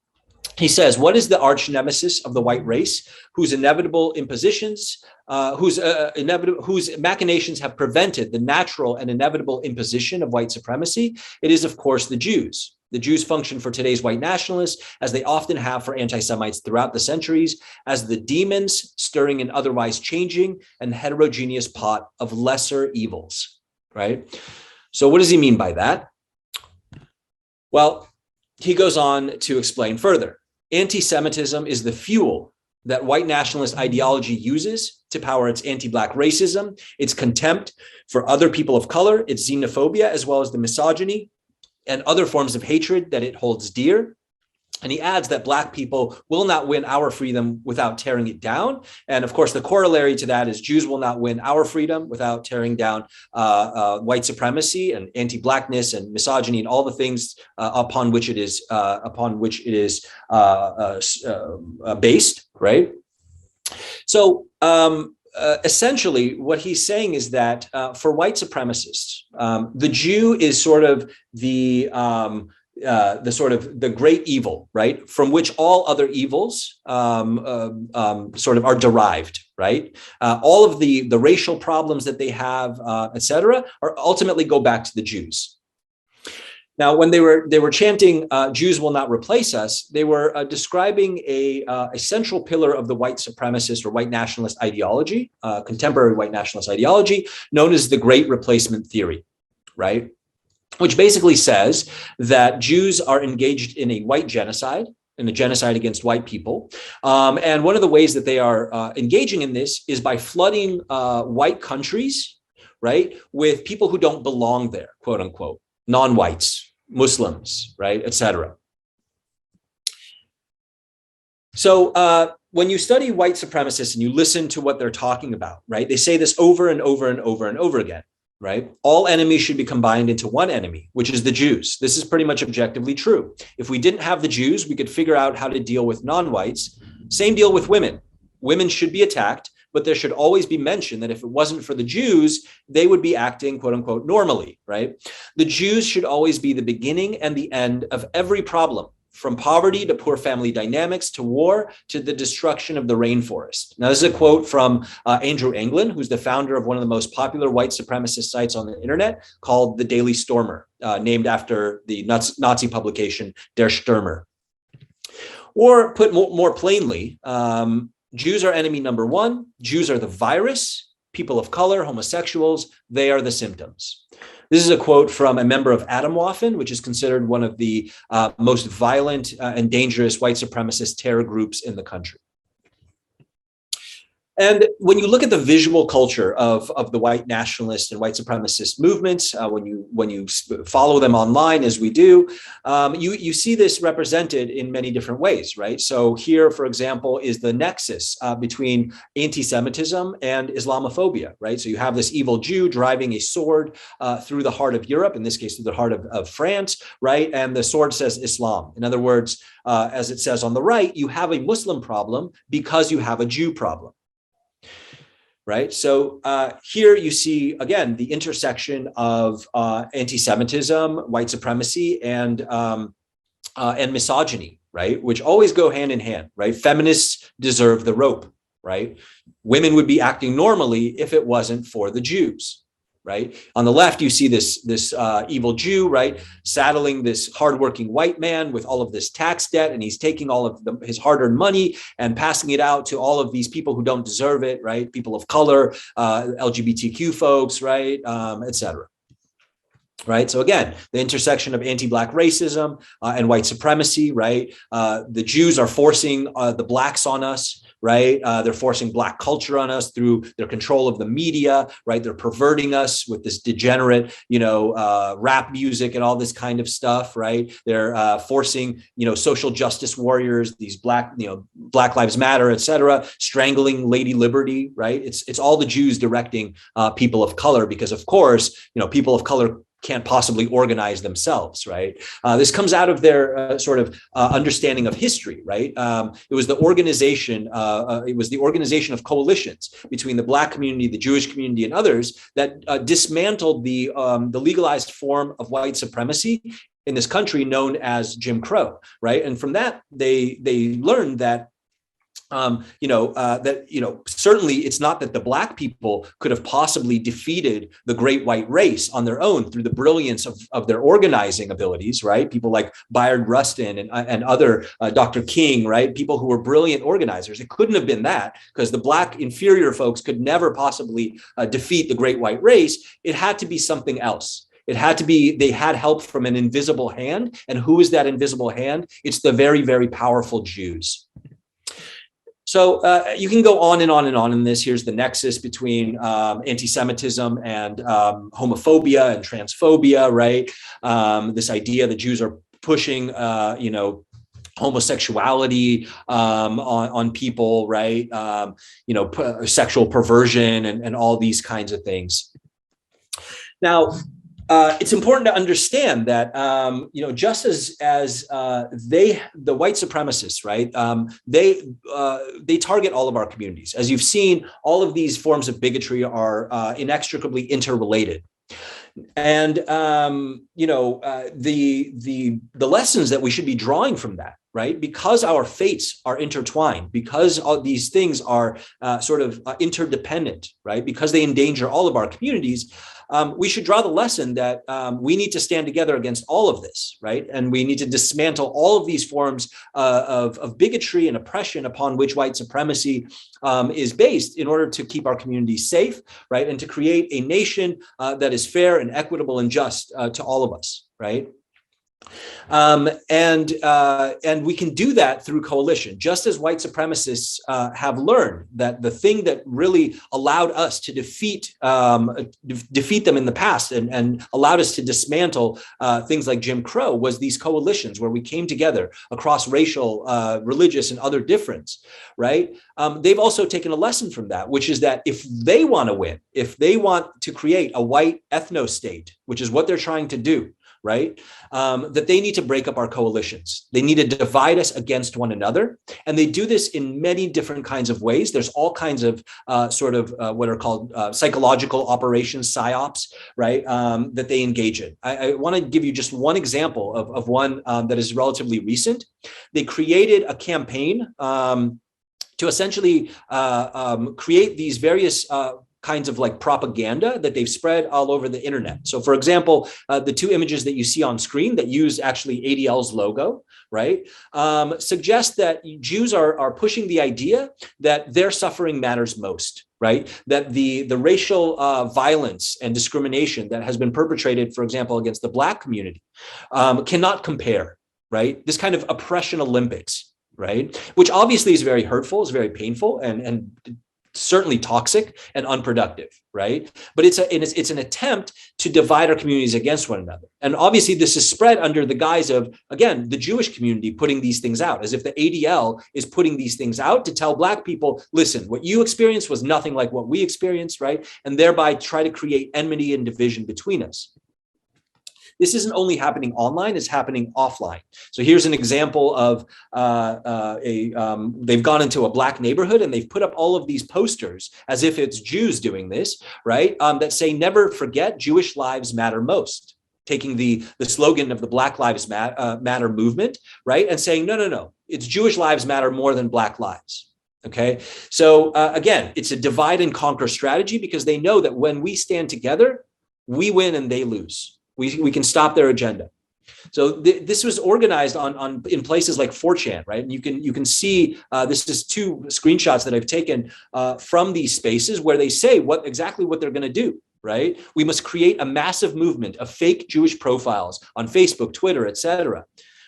Speaker 2: He says, what is the arch nemesis of the white race, whose inevitable impositions, whose machinations have prevented the natural and inevitable imposition of white supremacy? It is, of course, the Jews. The Jews function for today's white nationalists, as they often have for anti-Semites throughout the centuries, as the demons stirring an otherwise changing and heterogeneous pot of lesser evils, right? So what does he mean by that? Well, he goes on to explain further. Anti-Semitism is the fuel that white nationalist ideology uses to power its anti-Black racism, its contempt for other people of color, its xenophobia, as well as the misogyny and other forms of hatred that it holds dear. And he adds that Black people will not win our freedom without tearing it down. And of course, the corollary to that is Jews will not win our freedom without tearing down white supremacy and anti-Blackness and misogyny and all the things upon which it is based, right? So essentially, what he's saying is that for white supremacists, the Jew is sort of the the sort of the great evil, right, from which all other evils sort of are derived, right? All of the racial problems that they have, et cetera, are ultimately go back to the Jews. Now, when they were chanting "Jews will not replace us," they were describing a central pillar of the white supremacist or white nationalist ideology, contemporary white nationalist ideology, known as the Great Replacement Theory, right? Which basically says that Jews are engaged in a white genocide, in a genocide against white people. And one of the ways that they are engaging in this is by flooding white countries, right, with people who don't belong there, quote unquote, non-whites, Muslims, right, et cetera. So when you study white supremacists and you listen to what they're talking about, right, they say this over and over and over and over again, right? All enemies should be combined into one enemy, which is the Jews. This is pretty much objectively true. If we didn't have the Jews, we could figure out how to deal with non-whites. Same deal with women. Women should be attacked, but there should always be mention that if it wasn't for the Jews, they would be acting, quote unquote, normally, right? The Jews should always be the beginning and the end of every problem, from poverty to poor family dynamics to war to the destruction of the rainforest. Now, this is a quote from Andrew Anglin, who's the founder of one of the most popular white supremacist sites on the internet called The Daily Stormer, named after the Nazi publication Der Stürmer. Or put more plainly, Jews are enemy number one. Jews are the virus. People of color, homosexuals, they are the symptoms. This is a quote from a member of Atomwaffen, which is considered one of the most violent and dangerous white supremacist terror groups in the country. And when you look at the visual culture of the white nationalist and white supremacist movements, when you follow them online, as we do, you see this represented in many different ways, right? So here, for example, is the nexus between anti-Semitism and Islamophobia, right? So you have this evil Jew driving a sword through the heart of Europe, in this case, through the heart of France, right? And the sword says Islam. In other words, as it says on the right, you have a Muslim problem because you have a Jew problem. Right. So here you see, again, the intersection of anti-Semitism, white supremacy, and misogyny, right, which always go hand in hand. Right. Feminists deserve the rope. Right. Women would be acting normally if it wasn't for the Jews. Right. On the left, you see this evil Jew, right, saddling this hardworking white man with all of this tax debt, and he's taking all of his hard-earned money and passing it out to all of these people who don't deserve it, right? People of color, LGBTQ folks, right, et cetera. Right. So again, the intersection of anti-Black racism and white supremacy, right? The Jews are forcing the Blacks on us. Right. They're forcing Black culture on us through their control of the media. Right. They're perverting us with this degenerate, rap music and all this kind of stuff. Right. They're forcing, social justice warriors, these Black Lives Matter, et cetera, strangling Lady Liberty. Right. It's all the Jews directing people of color, because, of course, people of color can't possibly organize themselves, right? This comes out of their sort of understanding of history, right? It was the organization of coalitions between the Black community, the Jewish community, and others that dismantled the legalized form of white supremacy in this country known as Jim Crow, right? And from that, they learned that certainly it's not that the Black people could have possibly defeated the great white race on their own through the brilliance of their organizing abilities, right? People like Bayard Rustin and other Dr. King, right? People who were brilliant organizers. It couldn't have been that, because the Black inferior folks could never possibly defeat the great white race. It had to be something else. It had to be, they had help from an invisible hand. And who is that invisible hand? It's the very, very powerful Jews. So you can go on and on and on in this. Here's the nexus between anti-Semitism and homophobia and transphobia, right? This idea that Jews are pushing, homosexuality on people, right? Sexual perversion and all these kinds of things. Now, it's important to understand that, just as the white supremacists, right, they target all of our communities. As you've seen, all of these forms of bigotry are inextricably interrelated. And the lessons that we should be drawing from that, right? Because our fates are intertwined, because all these things are interdependent, right? Because they endanger all of our communities. We should draw the lesson that we need to stand together against all of this, right? And we need to dismantle all of these forms of bigotry and oppression upon which white supremacy is based in order to keep our communities safe, right? And to create a nation that is fair and equitable and just to all of us, right? And we can do that through coalition, just as white supremacists have learned that the thing that really allowed us to defeat them in the past and allowed us to dismantle things like Jim Crow was these coalitions where we came together across racial, religious, and other difference, right? They've also taken a lesson from that, which is that if they want to win, if they want to create a white ethno-state, which is what they're trying to do, right? That they need to break up our coalitions. They need to divide us against one another. And they do this in many different kinds of ways. There's all kinds of what are called psychological operations, psyops, right? That they engage in. I want to give you just one example of one that is relatively recent. They created a campaign to essentially create these various kinds of like propaganda that they've spread all over the internet. So for example, the two images that you see on screen that use actually ADL's logo, right, suggest that Jews are pushing the idea that their suffering matters most, right? That the racial violence and discrimination that has been perpetrated, for example, against the Black community cannot compare, right? This kind of oppression Olympics, right? Which obviously is very hurtful, is very painful, and certainly toxic and unproductive, right? But it's an attempt to divide our communities against one another. And obviously this is spread under the guise of, again, the Jewish community putting these things out, as if the ADL is putting these things out to tell Black people, listen, what you experienced was nothing like what we experienced, right? And thereby try to create enmity and division between us. This isn't only happening online, it's happening offline. So here's an example of they've gone into a Black neighborhood and they've put up all of these posters as if it's Jews doing this, right? That say, never forget, Jewish lives matter most. Taking the slogan of the Black Lives Matter movement, right? And saying, no, it's Jewish lives matter more than Black lives. Okay, so again, it's a divide and conquer strategy because they know that when we stand together, we win and they lose. We can stop their agenda. So this was organized in places like 4chan, right? And you can see this is two screenshots that I've taken from these spaces where they say exactly what they're going to do, right? We must create a massive movement of fake Jewish profiles on Facebook, Twitter, etc.,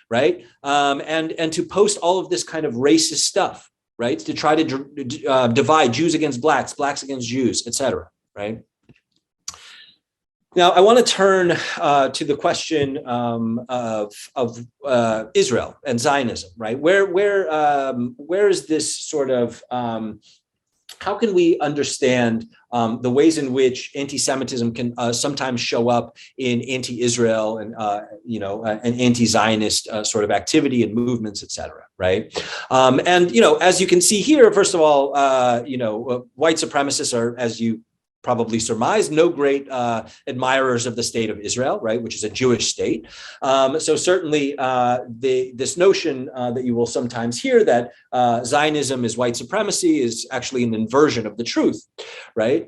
Speaker 2: right? And to post all of this kind of racist stuff, right? To try to divide Jews against Blacks, Blacks against Jews, etc., right? Now, I want to turn to the question of Israel and Zionism, right? Where is this sort of, how can we understand the ways in which anti-Semitism can sometimes show up in anti-Israel and, and anti-Zionist sort of activity and movements, et cetera, right? And, as you can see here, first of all, white supremacists are, as you probably surmise, no great admirers of the state of Israel, right, which is a Jewish state. So certainly this notion that you will sometimes hear that Zionism is white supremacy is actually an inversion of the truth, right?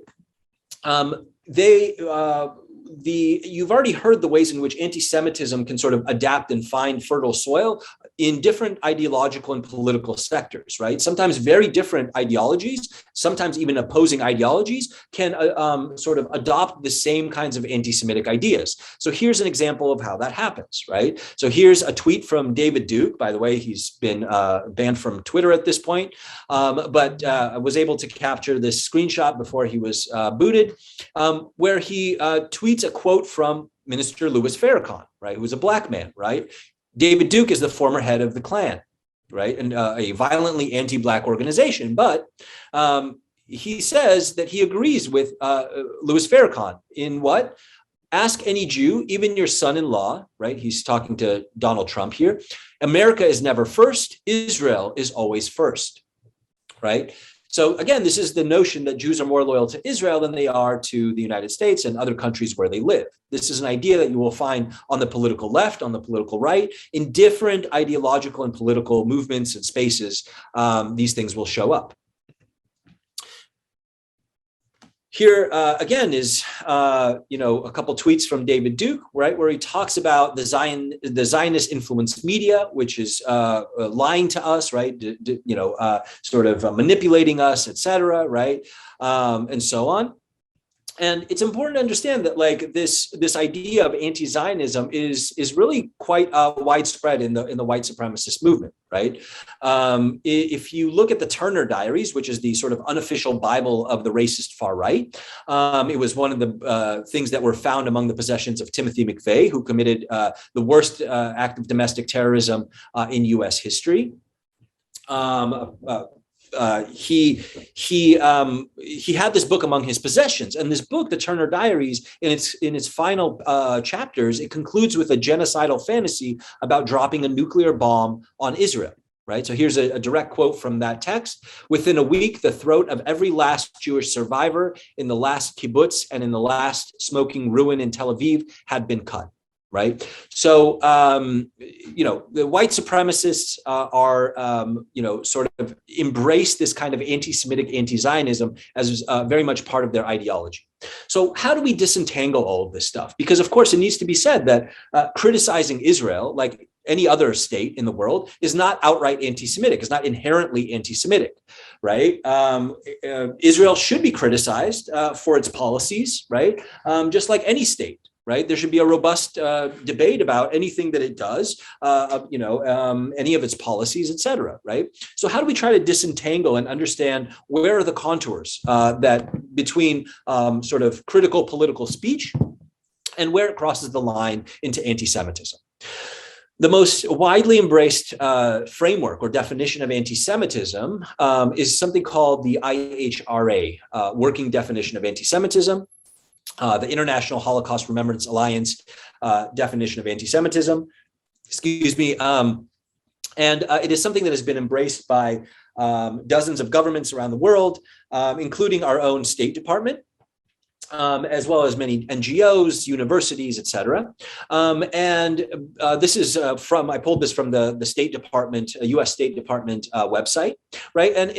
Speaker 2: You've already heard the ways in which anti-Semitism can sort of adapt and find fertile soil in different ideological and political sectors, right? Sometimes very different ideologies, sometimes even opposing ideologies can sort of adopt the same kinds of anti-Semitic ideas. So here's an example of how that happens, right? So here's a tweet from David Duke. By the way, he's been banned from Twitter at this point, but I was able to capture this screenshot before he was booted, where he tweets a quote from Minister Louis Farrakhan, right, who's a Black man, right? David Duke is the former head of the Klan, right, and a violently anti-Black organization. But he says that he agrees with Louis Farrakhan in what? Ask any Jew, even your son-in-law, right? He's talking to Donald Trump here. America is never first. Israel is always first, right? So again, this is the notion that Jews are more loyal to Israel than they are to the United States and other countries where they live. This is an idea that you will find on the political left, on the political right, in different ideological and political movements and spaces. These things will show up. Here again is a couple tweets from David Duke, right, where he talks about the Zionist influenced media, which is lying to us, right, sort of manipulating us, etc., right, and so on. And it's important to understand that, like, this idea of anti-Zionism is really quite widespread in the white supremacist movement, right? If you look at the Turner Diaries, which is the sort of unofficial Bible of the racist far right, it was one of the things that were found among the possessions of Timothy McVeigh, who committed the worst act of domestic terrorism in U.S. history. He had this book among his possessions, and this book, the Turner Diaries, in its final chapters, it concludes with a genocidal fantasy about dropping a nuclear bomb on Israel. Right. So here's a direct quote from that text. Within a week, the throat of every last Jewish survivor in the last kibbutz and in the last smoking ruin in Tel Aviv had been cut. Right. So, the white supremacists are, sort of embrace this kind of anti-Semitic anti-Zionism as very much part of their ideology. So how do we disentangle all of this stuff? Because, of course, it needs to be said that criticizing Israel, like any other state in the world, is not outright anti-Semitic, is not inherently anti-Semitic, right? Israel should be criticized for its policies, right? Just like any state. Right, there should be a robust debate about anything that it does, any of its policies, et cetera. Right. So how do we try to disentangle and understand where are the contours that between sort of critical political speech and where it crosses the line into anti-Semitism? The most widely embraced framework or definition of anti-Semitism is something called the IHRA, Working Definition of Anti-Semitism. The International Holocaust Remembrance Alliance definition of anti-Semitism, and it is something that has been embraced by dozens of governments around the world, including our own State Department, as well as many NGOs, universities, et cetera. This is I pulled this from the State Department, U.S. State Department website, right? And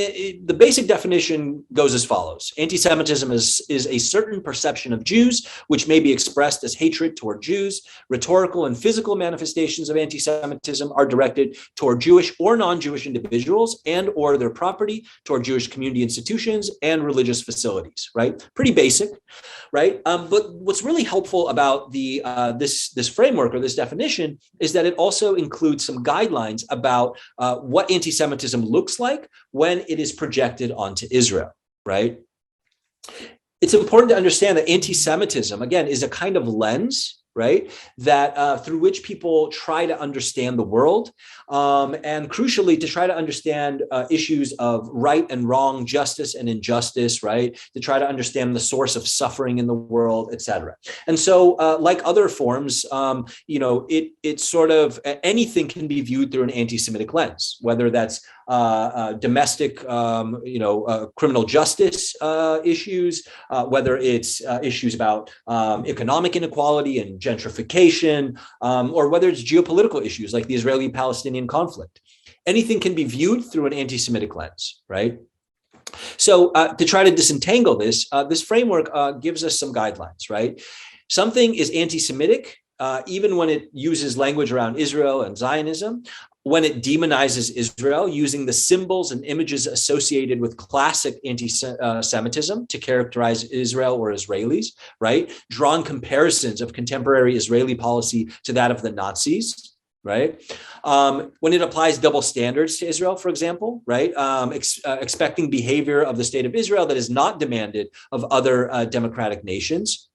Speaker 2: the basic definition goes as follows. Anti-Semitism is a certain perception of Jews, which may be expressed as hatred toward Jews. Rhetorical and physical manifestations of anti-Semitism are directed toward Jewish or non-Jewish individuals and or their property, toward Jewish community institutions and religious facilities, right? Pretty basic. Right. But what's really helpful about this framework or this definition is that it also includes some guidelines about what anti-Semitism looks like when it is projected onto Israel. Right. It's important to understand that anti-Semitism, again, is a kind of lens, right, that through which people try to understand the world, and crucially to try to understand issues of right and wrong, justice and injustice, right, to try to understand the source of suffering in the world, et cetera. And so like other forms, it's sort of anything can be viewed through an anti-Semitic lens, whether that's domestic, criminal justice issues, whether it's issues about economic inequality and gentrification, or whether it's geopolitical issues like the Israeli-Palestinian conflict. Anything can be viewed through an anti-Semitic lens, right? So to try to disentangle this, this framework gives us some guidelines, right? Something is anti-Semitic even when it uses language around Israel and Zionism, when it demonizes Israel using the symbols and images associated with classic anti-Semitism to characterize Israel or Israelis, right? Drawing comparisons of contemporary Israeli policy to that of the Nazis, right? When it applies double standards to Israel, for example, right? Expecting behavior of the state of Israel that is not demanded of other democratic nations.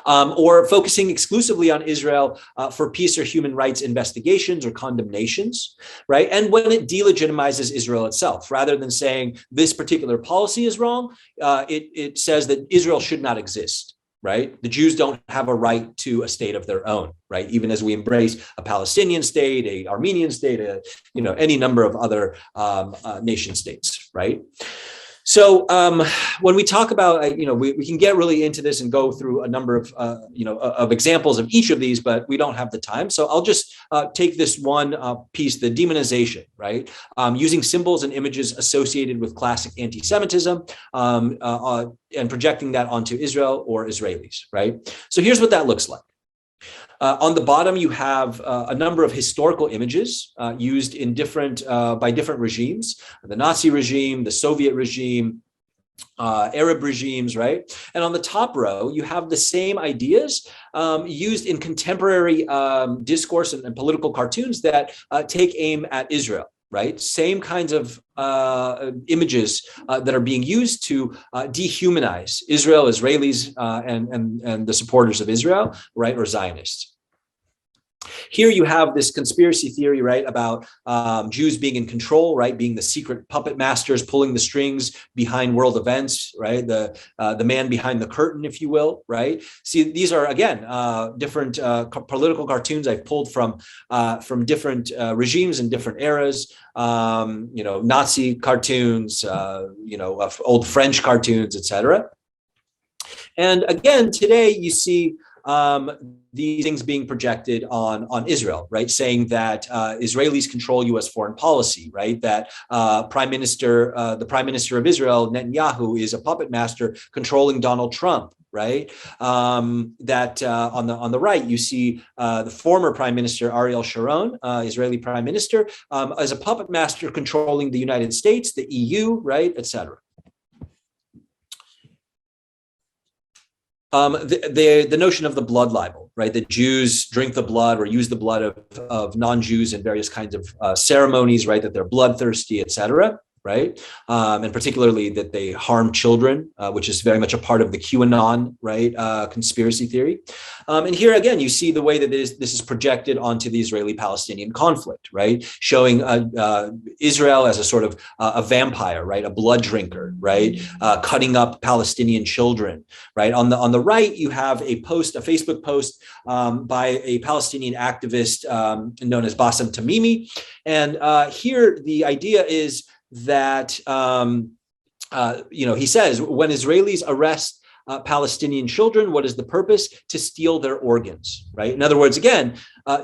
Speaker 2: Or focusing exclusively on Israel for peace or human rights investigations or condemnations, right? And when it delegitimizes Israel itself, rather than saying this particular policy is wrong, it says that Israel should not exist, right? The Jews don't have a right to a state of their own, right? Even as we embrace a Palestinian state, a Armenian state, any number of other nation states, right? So when we talk about, we can get really into this and go through a number of, of examples of each of these, but we don't have the time. So I'll just take this one piece, the demonization, right? Using symbols and images associated with classic anti-Semitism and projecting that onto Israel or Israelis, right? So here's what that looks like. On the bottom, you have a number of historical images used in by different regimes, the Nazi regime, the Soviet regime, Arab regimes, right? And on the top row, you have the same ideas used in contemporary discourse and political cartoons that take aim at Israel. Right, same kinds of images that are being used to dehumanize Israel, Israelis, and the supporters of Israel, right, or Zionists. Here you have this conspiracy theory, right, about Jews being in control, right, being the secret puppet masters pulling the strings behind world events, right, the man behind the curtain, if you will, right. See, these are again different political cartoons I've pulled from different regimes and different eras. Nazi cartoons, old French cartoons, etc. And again, today you see these things being projected on Israel, right? Saying that Israelis control U.S. foreign policy, right? That the Prime Minister of Israel, Netanyahu, is a puppet master controlling Donald Trump, right? That on the right, you see the former Prime Minister Ariel Sharon, Israeli Prime Minister, as a puppet master controlling the United States, the EU, right, etc. The notion of the blood libel, right? That Jews drink the blood or use the blood of non-Jews in various kinds of ceremonies, right? That they're bloodthirsty, etc. Right? And particularly that they harm children, which is very much a part of the QAnon, right, conspiracy theory. And here again, you see the way that this is projected onto the Israeli-Palestinian conflict, right? Showing Israel as a sort of a vampire, right, a blood drinker, right, cutting up Palestinian children, right? On the right, you have a Facebook post by a Palestinian activist known as Bassem Tamimi, and here the idea is that, he says, when Israelis arrest Palestinian children, what is the purpose? To steal their organs, right? In other words, again,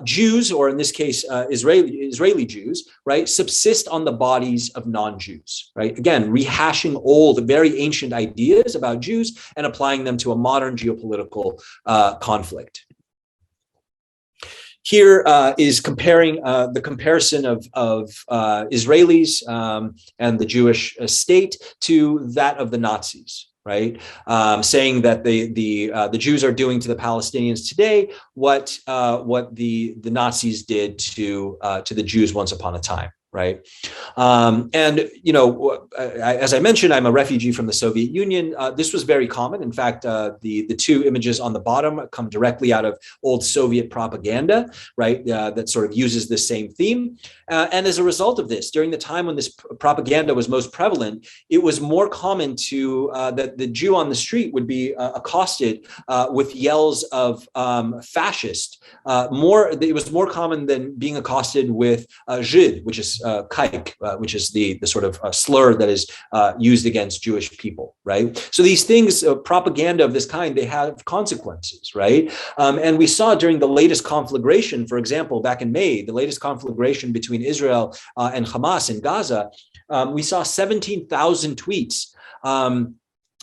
Speaker 2: Jews, or in this case, Israeli Jews, right, subsist on the bodies of non-Jews, right? Again, rehashing old, very ancient ideas about Jews and applying them to a modern geopolitical conflict. Here is comparing the comparison of Israelis and the Jewish state to that of the Nazis, right? Saying that the Jews are doing to the Palestinians today what the Nazis did to the Jews once upon a time. Right. As I mentioned, I'm a refugee from the Soviet Union. This was very common. In fact, the two images on the bottom come directly out of old Soviet propaganda, right, that sort of uses the same theme. And as a result of this, during the time when this propaganda was most prevalent, it was more common that the Jew on the street would be accosted with yells of fascist. It was more common than being accosted with Žid, which is kaik, which is the sort of slur that is used against Jewish people, right? So these things, propaganda of this kind, they have consequences, right? And we saw during the latest conflagration, for example, back in May, the latest conflagration between Israel and Hamas in Gaza, we saw 17,000 tweets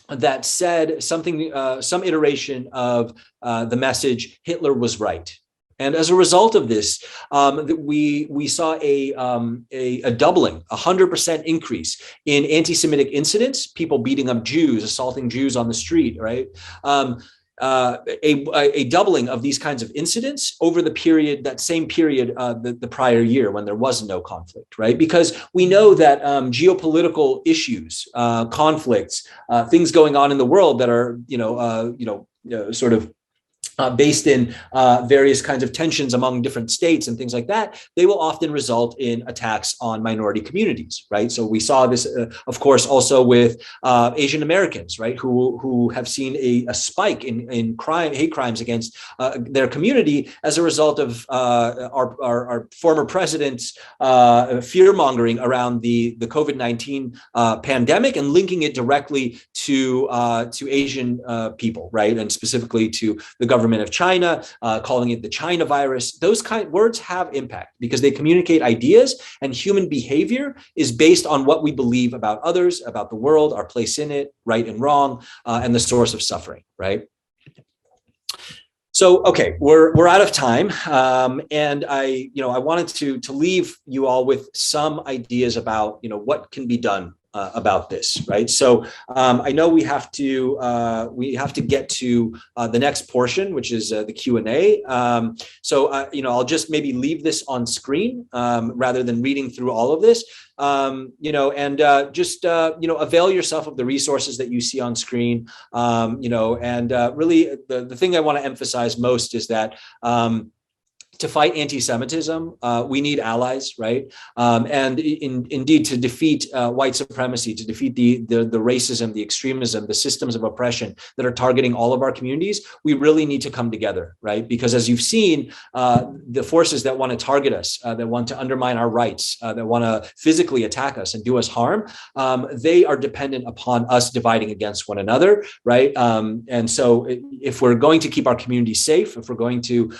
Speaker 2: that said something, some iteration of the message, Hitler was right. And as a result of this, we saw a doubling, 100% increase in anti-Semitic incidents, people beating up Jews, assaulting Jews on the street, right? A doubling of these kinds of incidents over that same period, the prior year when there was no conflict, right? Because we know that geopolitical issues, conflicts, things going on in the world that are, sort of based in various kinds of tensions among different states and things like that, they will often result in attacks on minority communities, right? So we saw this, of course, also with Asian Americans, right, who have seen a spike in hate crimes against their community as a result of our former president's fear-mongering around the COVID-19 pandemic and linking it directly to Asian people, right, and specifically to the government of China, calling it the China virus. Those kind of words have impact because they communicate ideas, and human behavior is based on what we believe about others, about the world, our place in it, right and wrong, and the source of suffering, right? So, okay, we're out of time, and I wanted to leave you all with some ideas about what can be done about this, right? So I know we have to get to the next portion, which is the Q&A. So I'll just maybe leave this on screen rather than reading through all of this. Just avail yourself of the resources that you see on screen. Really the thing I want to emphasize most is that to fight anti-Semitism, we need allies, right? And indeed, to defeat white supremacy, to defeat the racism, the extremism, the systems of oppression that are targeting all of our communities, we really need to come together, right? Because as you've seen, the forces that want to target us, that want to undermine our rights, that want to physically attack us and do us harm, they are dependent upon us dividing against one another, right? And so if we're going to keep our communities safe, if we're going to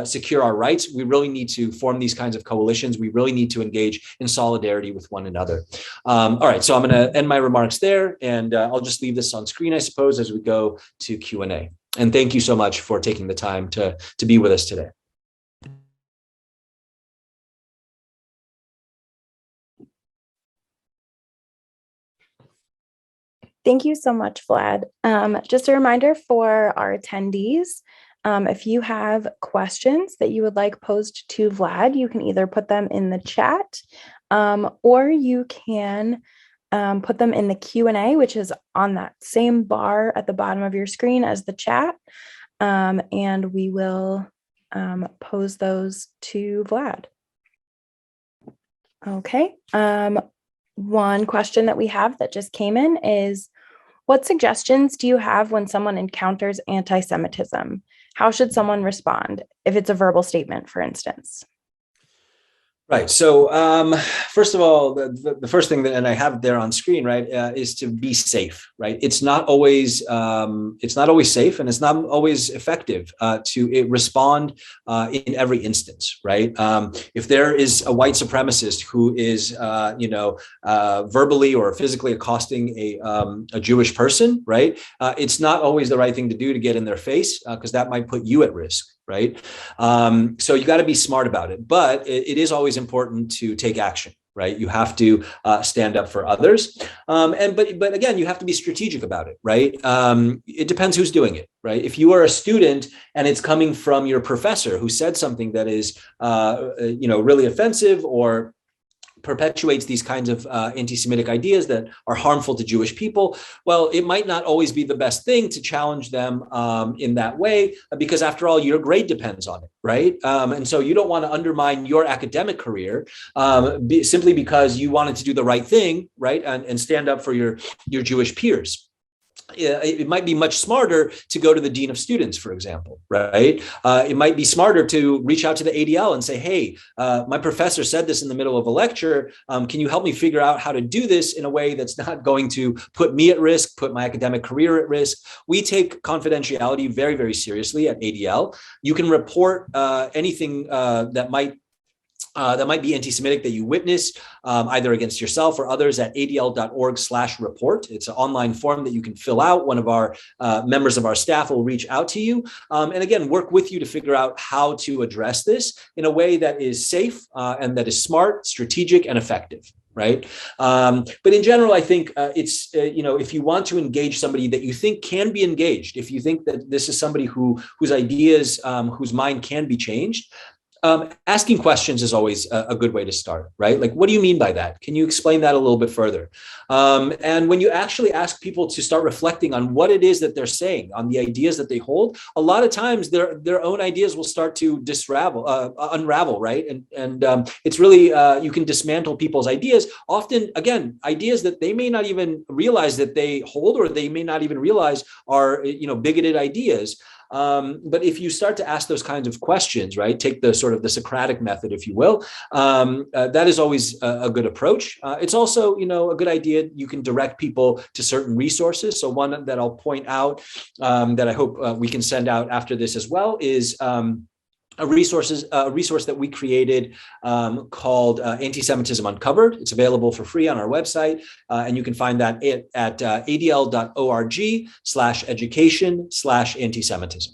Speaker 2: secure our rights, we really need to form these kinds of coalitions. We really need to engage in solidarity with one another. All right, so I'm going to end my remarks there, and I'll just leave this on screen, I suppose, as we go to Q&A. And thank you so much for taking the time to be with us today.
Speaker 4: Thank you so much, Vlad. Just a reminder for our attendees, if you have questions that you would like posed to Vlad, you can either put them in the chat or you can put them in the Q&A, which is on that same bar at the bottom of your screen as the chat. And we will pose those to Vlad. Okay. One question that we have that just came in is, what suggestions do you have when someone encounters anti-Semitism? How should someone respond if it's a verbal statement, for instance?
Speaker 2: Right. So first of all, the first thing that, and I have there on screen, right, is to be safe. Right. It's not always safe, and it's not always effective to respond in every instance. Right. If there is a white supremacist who is, verbally or physically accosting a Jewish person, right, it's not always the right thing to do to get in their face, because that might put you at risk. Right. So you got to be smart about it, but it is always important to take action. Right. You have to stand up for others. But again, you have to be strategic about it. Right. It depends who's doing it. Right. If you are a student and it's coming from your professor who said something that is, really offensive or perpetuates these kinds of anti-Semitic ideas that are harmful to Jewish people, well, it might not always be the best thing to challenge them in that way, because after all, your grade depends on it, right? And so you don't want to undermine your academic career simply because you wanted to do the right thing, right? And stand up for your Jewish peers. It might be much smarter to go to the dean of students, for example, right? It might be smarter to reach out to the ADL and say, hey, my professor said this in the middle of a lecture. Can you help me figure out how to do this in a way that's not going to put me at risk, put my academic career at risk? We take confidentiality very, very seriously at ADL. You can report anything that might be anti-Semitic that you witness, either against yourself or others, at adl.org/report. It's an online form that you can fill out. One of our members of our staff will reach out to you and again, work with you to figure out how to address this in a way that is safe and that is smart, strategic, and effective. Right. But in general, I think it's, if you want to engage somebody that you think can be engaged, if you think that this is somebody whose ideas, whose mind can be changed, asking questions is always a good way to start, right? Like, what do you mean by that? Can you explain that a little bit further? And when you actually ask people to start reflecting on what it is that they're saying, on the ideas that they hold, a lot of times their own ideas will start to unravel, right? And it's really, you can dismantle people's ideas. Often, again, ideas that they may not even realize that they hold, or they may not even realize are, bigoted ideas. But if you start to ask those kinds of questions, right, take the sort of the Socratic method, if you will, that is always a good approach. It's also, a good idea. You can direct people to certain resources. So one that I'll point out that I hope we can send out after this as well is a resource that we created called Anti-Semitism Uncovered. It's available for free on our website, and you can find that at adl.org/education/antisemitism.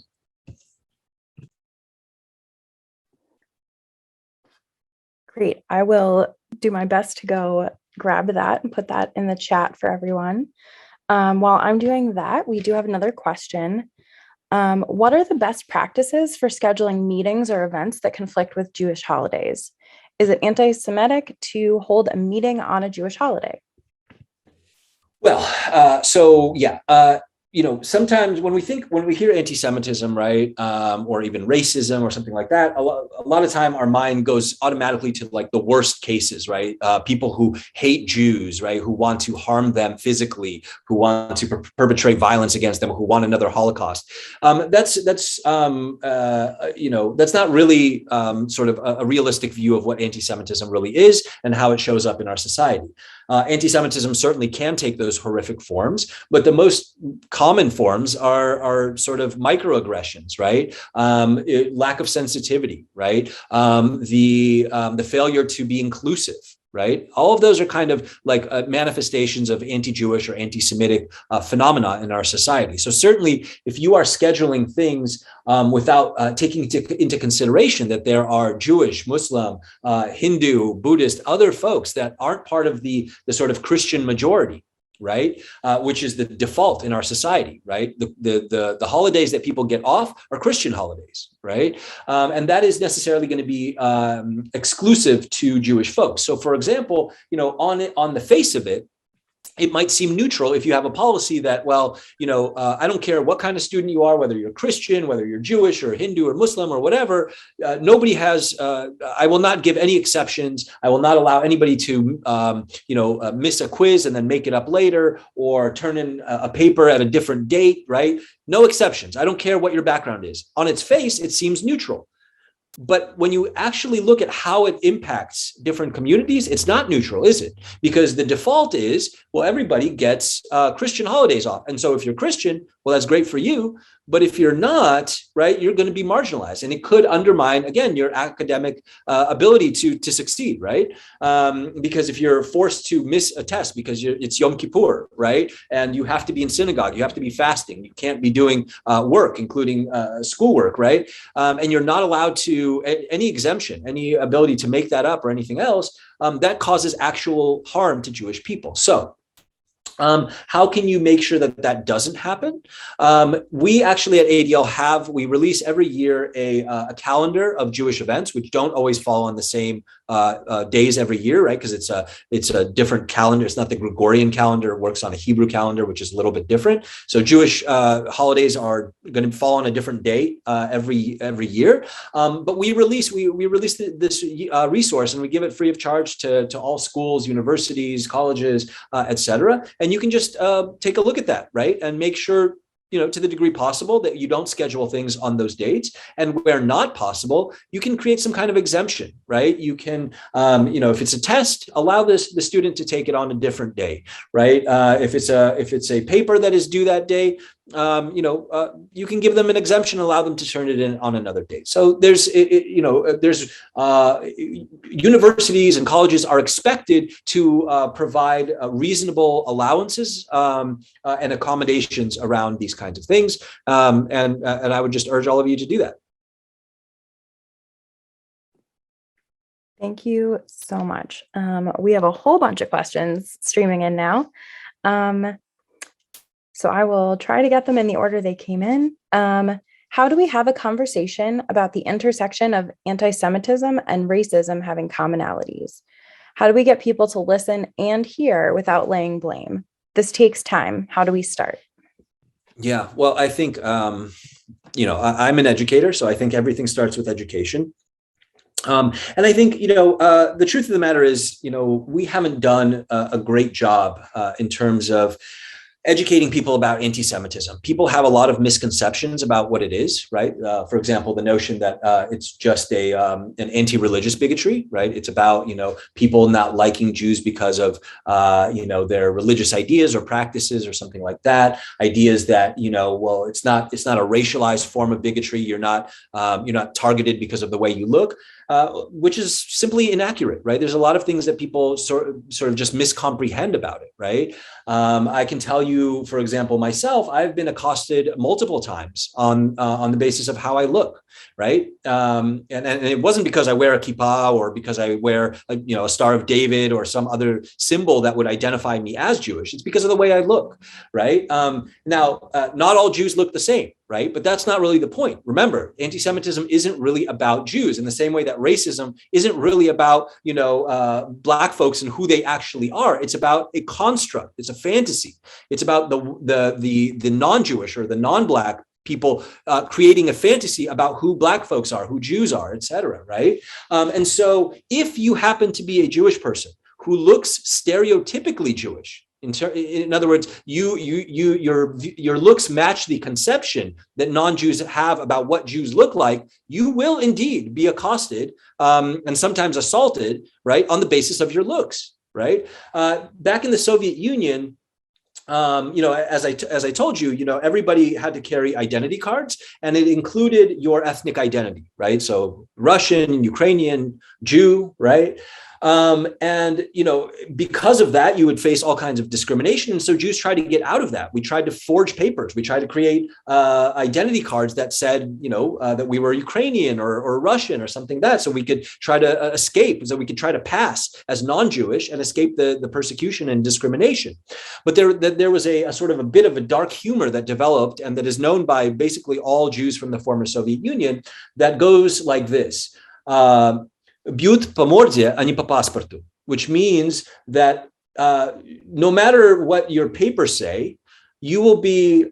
Speaker 4: Great. I will do my best to go grab that and put that in the chat for everyone. While I'm doing that, we do have another question. What are the best practices for scheduling meetings or events that conflict with Jewish holidays? Is it anti-Semitic to hold a meeting on a Jewish holiday?
Speaker 2: Well, sometimes when we hear anti-Semitism, right, or even racism or something like that, a lot of time our mind goes automatically to like the worst cases, right? People who hate Jews, right, who want to harm them physically, who want to perpetrate violence against them, who want another Holocaust. That's not really sort of a realistic view of what anti-Semitism really is and how it shows up in our society. Anti-Semitism certainly can take those horrific forms, but the most common forms are sort of microaggressions, right? Lack of sensitivity, right? The failure to be inclusive, right? All of those are kind of like manifestations of anti-Jewish or anti-Semitic phenomena in our society. So certainly, if you are scheduling things without taking into consideration that there are Jewish, Muslim, Hindu, Buddhist, other folks that aren't part of the sort of Christian majority, right? Which is the default in our society, right? The holidays that people get off are Christian holidays, right? And that is necessarily going to be exclusive to Jewish folks. So, for example, on the face of it, it might seem neutral if you have a policy that, I don't care what kind of student you are, whether you're Christian, whether you're Jewish or Hindu or Muslim or whatever, nobody has, I will not give any exceptions. I will not allow anybody to, miss a quiz and then make it up later or turn in a paper at a different date, right? No exceptions. I don't care what your background is. On its face, it seems neutral. But when you actually look at how it impacts different communities, it's not neutral, is it? Because the default is, everybody gets Christian holidays off. And so if you're Christian, that's great for you. But if you're not, right, you're going to be marginalized. And it could undermine, again, your academic ability to succeed, right? Because if you're forced to miss a test because it's Yom Kippur, right? And you have to be in synagogue, you have to be fasting, you can't be doing work, including schoolwork, right? And you're not allowed to, any exemption, any ability to make that up or anything else, that causes actual harm to Jewish people. So, how can you make sure that doesn't happen? We actually at ADL we release every year a calendar of Jewish events, which don't always fall on the same days every year, right? Because it's a different calendar. It's not the Gregorian calendar. It works on a Hebrew calendar, which is a little bit different. So Jewish holidays are going to fall on a different day every year. But we release this resource and we give it free of charge to all schools, universities, colleges, etc. And you can just take a look at that, right? And make sure, to the degree possible that you don't schedule things on those dates. And where not possible, you can create some kind of exemption, right? You can, if it's a test, allow the student to take it on a different day, right? If it's a paper that is due that day, you can give them an exemption, allow them to turn it in on another date. So there's universities and colleges are expected to provide reasonable allowances and accommodations around these kinds of things. And I would just urge all of you to do that.
Speaker 4: Thank you so much. We have a whole bunch of questions streaming in now. So I will try to get them in the order they came in. How do we have a conversation about the intersection of anti-Semitism and racism having commonalities? How do we get people to listen and hear without laying blame? This takes time. How do we start?
Speaker 2: Yeah, well, I think, I'm an educator, so I think everything starts with education. And I think, the truth of the matter is, we haven't done a great job in terms of educating people about anti-Semitism. People have a lot of misconceptions about what it is, right? For example, the notion that it's just an anti-religious bigotry, right? It's about, people not liking Jews because of, their religious ideas or practices or something like that. Ideas that, well, it's not a racialized form of bigotry. You're not targeted because of the way you look. Which is simply inaccurate, right? There's a lot of things that people sort of just miscomprehend about it, right? I can tell you, for example, myself, I've been accosted multiple times on the basis of how I look, right? And it wasn't because I wear a kippah or because I wear a Star of David or some other symbol that would identify me as Jewish. It's because of the way I look, right? Now, not all Jews look the same, right? But that's not really the point. Remember, anti-Semitism isn't really about Jews in the same way that racism isn't really about, Black folks and who they actually are. It's about a construct. It's a fantasy. It's about the non-Jewish or the non-Black people creating a fantasy about who Black folks are, who Jews are, et cetera, right? And so if you happen to be a Jewish person who looks stereotypically Jewish, in other words, your looks match the conception that non-Jews have about what Jews look like, you will indeed be accosted and sometimes assaulted, right, on the basis of your looks, right? Back in the Soviet Union, as I told you, everybody had to carry identity cards, and it included your ethnic identity, right? So Russian, Ukrainian, Jew, right? And because of that, you would face all kinds of discrimination. And so Jews tried to get out of that. We tried to forge papers. We tried to create identity cards that said, that we were Ukrainian or Russian or something like that, so we could try to escape, so we could try to pass as non-Jewish and escape the persecution and discrimination. But there was a sort of a bit of a dark humor that developed, and that is known by basically all Jews from the former Soviet Union, that goes like this. Бьют по морде, а не по паспорту, which means that no matter what your papers say, you will be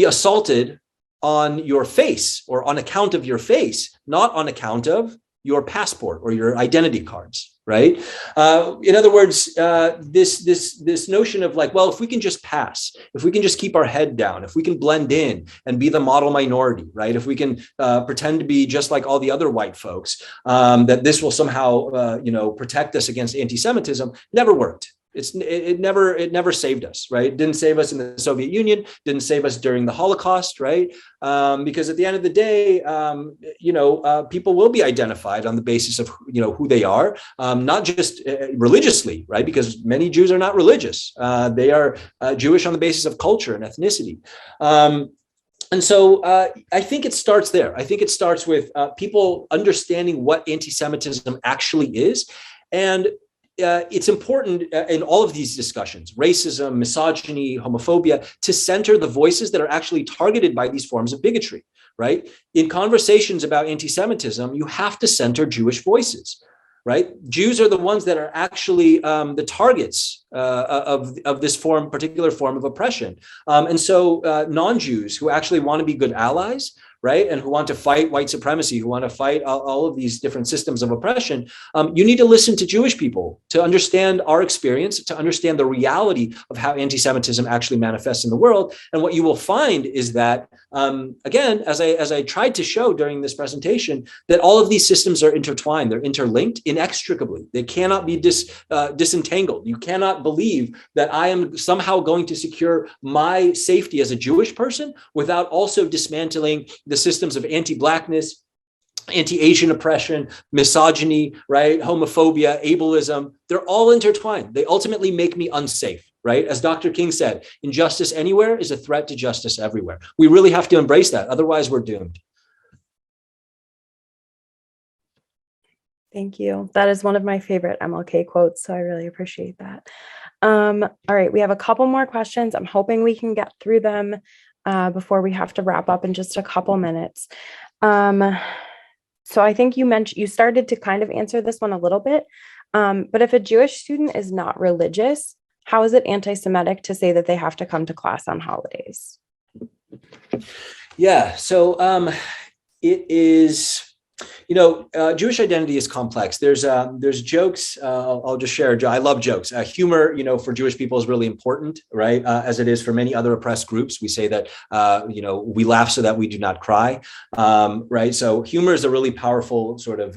Speaker 2: assaulted on your face or on account of your face, not on account of your passport or your identity cards. Right. In other words, this notion of like, well, if we can just pass, if we can just keep our head down, if we can blend in and be the model minority, right? If we can pretend to be just like all the other white folks, that this will somehow, protect us against anti-Semitism, never worked. It never saved us, right? It didn't save us in the Soviet Union, didn't save us during the Holocaust, right? Because at the end of the day, people will be identified on the basis of, who they are, not just religiously, right? Because many Jews are not religious. They are Jewish on the basis of culture and ethnicity. And so I think it starts there. I think it starts with people understanding what anti-Semitism actually is. And it's important in all of these discussions, racism, misogyny, homophobia, to center the voices that are actually targeted by these forms of bigotry, right? In conversations about anti-Semitism, you have to center Jewish voices, right? Jews are the ones that are actually the targets of this particular form of oppression. And so non-Jews who actually want to be good allies, right, and who want to fight white supremacy, who want to fight all of these different systems of oppression, you need to listen to Jewish people to understand our experience, to understand the reality of how anti-Semitism actually manifests in the world. And what you will find is that, again, as I tried to show during this presentation, that all of these systems are intertwined, they're interlinked inextricably. They cannot be disentangled. You cannot believe that I am somehow going to secure my safety as a Jewish person without also dismantling the systems of anti-Blackness, anti-Asian oppression, misogyny, right, homophobia, ableism. They're all intertwined. They ultimately make me unsafe, right? As Dr. King said, injustice anywhere is a threat to justice everywhere. We really have to embrace that. Otherwise, we're doomed.
Speaker 4: Thank you. That is one of my favorite MLK quotes, so I really appreciate that. All right, we have a couple more questions. I'm hoping we can get through them before we have to wrap up in just a couple minutes. So I think you started to kind of answer this one a little bit, but if a Jewish student is not religious, how is it anti-Semitic to say that they have to come to class on holidays?
Speaker 2: Yeah, so it is, Jewish identity is complex. There's jokes. I'll just share a joke. I love jokes. Humor, for Jewish people is really important, right? As it is for many other oppressed groups. We say that, we laugh so that we do not cry, right? So humor is a really powerful sort of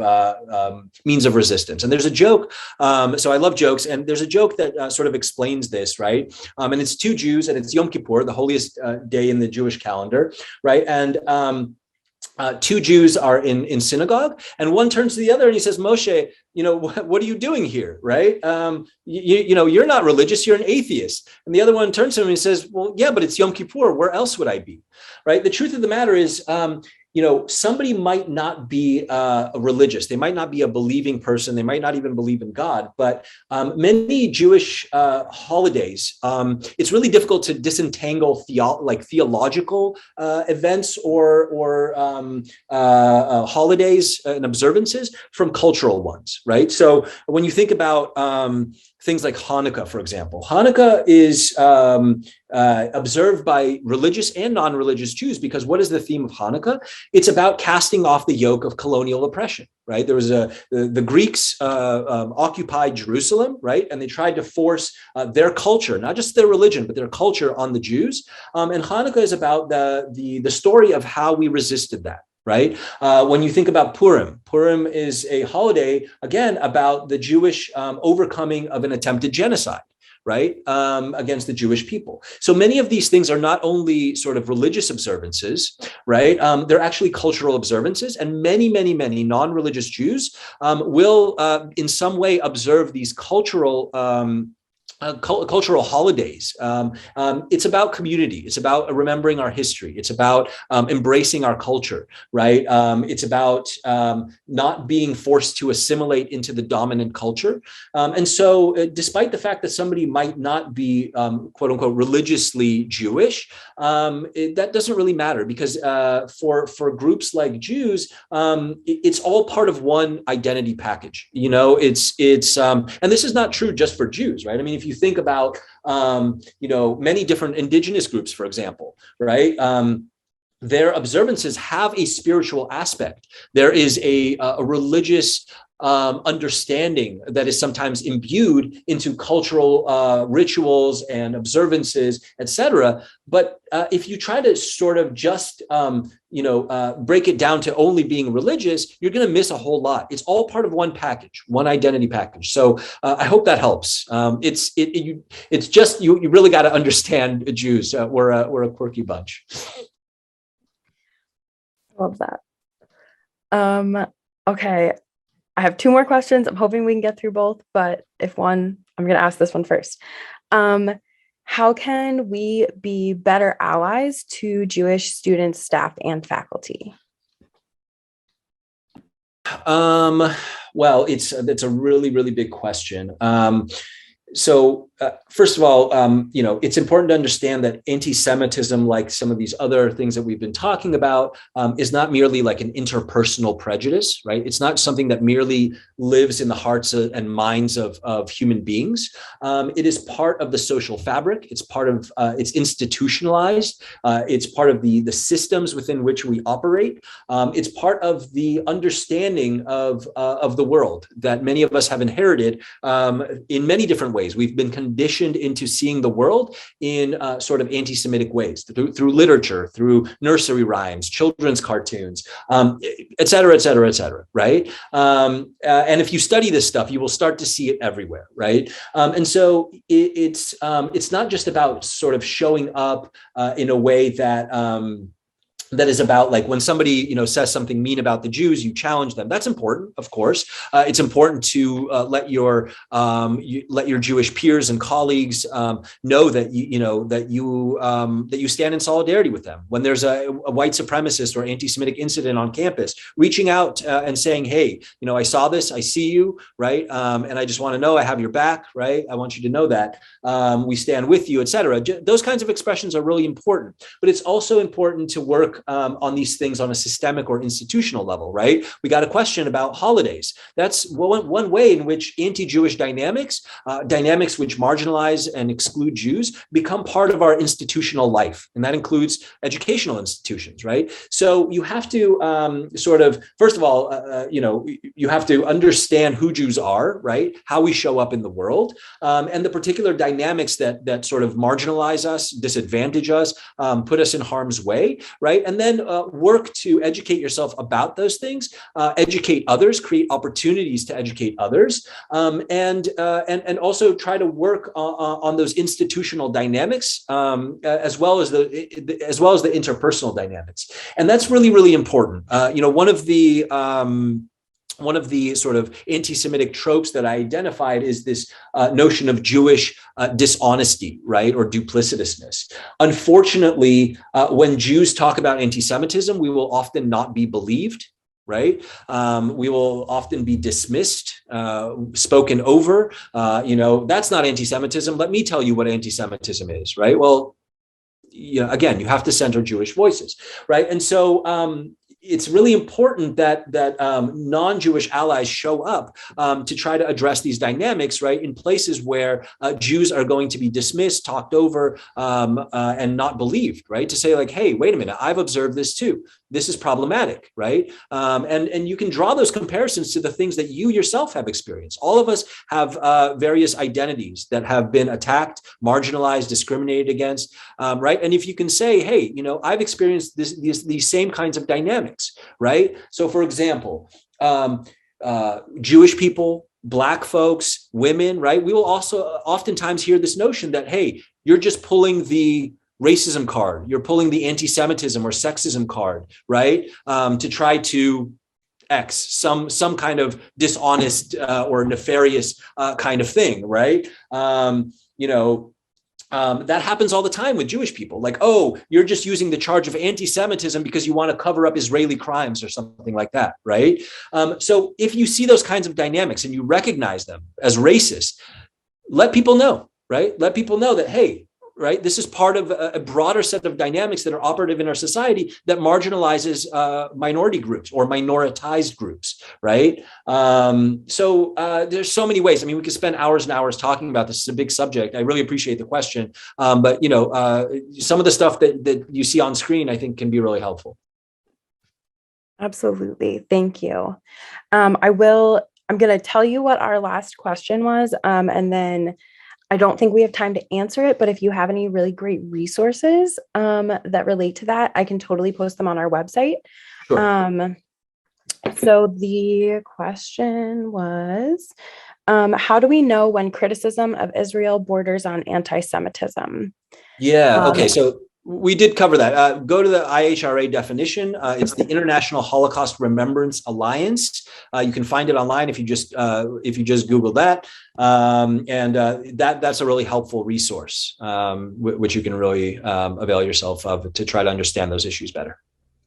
Speaker 2: means of resistance. And there's a joke. So I love jokes. And there's a joke that sort of explains this, right? And it's two Jews, and it's Yom Kippur, the holiest day in the Jewish calendar, right? And two Jews are in synagogue, and one turns to the other and he says, Moshe, what are you doing here, right? You're not religious, you're an atheist. And the other one turns to him and he says, well, yeah, but it's Yom Kippur, where else would I be, right? The truth of the matter is, somebody might not be religious. They might not be a believing person. They might not even believe in God. But many Jewish holidays, it's really difficult to disentangle theological events or holidays and observances from cultural ones, right? So when you think about things like Hanukkah, for example, Hanukkah is observed by religious and non-religious Jews, because what is the theme of Hanukkah? It's about casting off the yoke of colonial oppression, right? There was the Greeks occupied Jerusalem, right? And they tried to force their culture, not just their religion, but their culture on the Jews. And Hanukkah is about the story of how we resisted that. Right? When you think about Purim, Purim is a holiday, again, about the Jewish overcoming of an attempted genocide, right? Against the Jewish people. So many of these things are not only sort of religious observances, right? They're actually cultural observances. And many, many, many non-religious Jews will in some way observe these cultural holidays. It's about community. It's about remembering our history. It's about embracing our culture, right? It's about not being forced to assimilate into the dominant culture. And so despite the fact that somebody might not be, quote unquote, religiously Jewish, that doesn't really matter, because for groups like Jews, it's all part of one identity package. And this is not true just for Jews, right? I mean, if you think about, many different indigenous groups, for example, right? Their observances have a spiritual aspect. There is a religious understanding that is sometimes imbued into cultural rituals and observances, etc. But if you try to sort of just break it down to only being religious, you're going to miss a whole lot. It's all part of one package, one identity package. So I hope that helps. It's just you really got to understand Jews. We're a quirky bunch.
Speaker 4: Love that. Okay. I have two more questions. I'm hoping we can get through both, but I'm going to ask this one first. How can we be better allies to Jewish students, staff, and faculty?
Speaker 2: Well, that's a really, really big question. So first of all, it's important to understand that anti-Semitism, like some of these other things that we've been talking about, is not merely like an interpersonal prejudice, right? It's not something that merely lives in the hearts and minds of human beings. It is part of the social fabric. It's part of, it's institutionalized. It's part of the systems within which we operate. It's part of the understanding of the world that many of us have inherited in many different ways. We've been conditioned into seeing the world in sort of anti-Semitic ways, through literature, through nursery rhymes, children's cartoons, et cetera, et cetera, et cetera, right? And if you study this stuff, you will start to see it everywhere, right? And so it's not just about sort of showing up in a way that that is about like when somebody, you know, says something mean about the Jews, you challenge them. That's important, of course. It's important to let your Jewish peers and colleagues know that you stand in solidarity with them. When there's a white supremacist or anti-Semitic incident on campus, reaching out and saying, hey, you know, I saw this, I see you, right? And I just want to know I have your back, right? I want you to know that we stand with you, et cetera. Those kinds of expressions are really important, but it's also important to work on these things on a systemic or institutional level, right? We got a question about holidays. That's one way in which anti-Jewish dynamics which marginalize and exclude Jews, become part of our institutional life. And that includes educational institutions, right? So you have to first of all, you have to understand who Jews are, right? How we show up in the world, and the particular dynamics that sort of marginalize us, disadvantage us, put us in harm's way, right? And then work to educate yourself about those things, educate others, create opportunities to educate others, and also try to work on those institutional dynamics, as well as the interpersonal dynamics. And that's really, really important. One of the sort of anti-Semitic tropes that I identified is this notion of Jewish dishonesty, right, or duplicitousness. Unfortunately, when Jews talk about anti-Semitism, we will often not be believed, right? We will often be dismissed, spoken over. That's not anti-Semitism. Let me tell you what anti-Semitism is, right? Well, again, you have to center Jewish voices, right? And so it's really important that non-Jewish allies show up to try to address these dynamics, right, in places where Jews are going to be dismissed, talked over, and not believed, right? To say like, hey, wait a minute, I've observed this too. This is problematic, right? And you can draw those comparisons to the things that you yourself have experienced. All of us have various identities that have been attacked, marginalized, discriminated against, right? And if you can say, hey, I've experienced these same kinds of dynamics, right? So for example, Jewish people, Black folks, women, right? We will also oftentimes hear this notion that, hey, you're just pulling the racism card, you're pulling the anti-Semitism or sexism card, right? To try to X some kind of dishonest or nefarious kind of thing, right? That happens all the time with Jewish people. Like, oh, you're just using the charge of anti-Semitism because you want to cover up Israeli crimes or something like that, right? So if you see those kinds of dynamics and you recognize them as racist, let people know, right? Let people know that, hey, right, this is part of a broader set of dynamics that are operative in our society that marginalizes minority groups or minoritized groups, right? So there's so many ways. I mean, we could spend hours and hours talking about this. It's a big subject. I really appreciate the question. But some of the stuff that you see on screen, I think can be really helpful.
Speaker 4: Absolutely. Thank you. I'm going to tell you what our last question was, and then I don't think we have time to answer it, but if you have any really great resources that relate to that, I can totally post them on our website. Sure. So the question was, how do we know when criticism of Israel borders on anti-Semitism?
Speaker 2: Yeah, okay, so we did cover that. Go to the IHRA definition. It's the International Holocaust Remembrance Alliance. You can find it online if you just Google that, and that's a really helpful resource, which you can really avail yourself of to try to understand those issues better.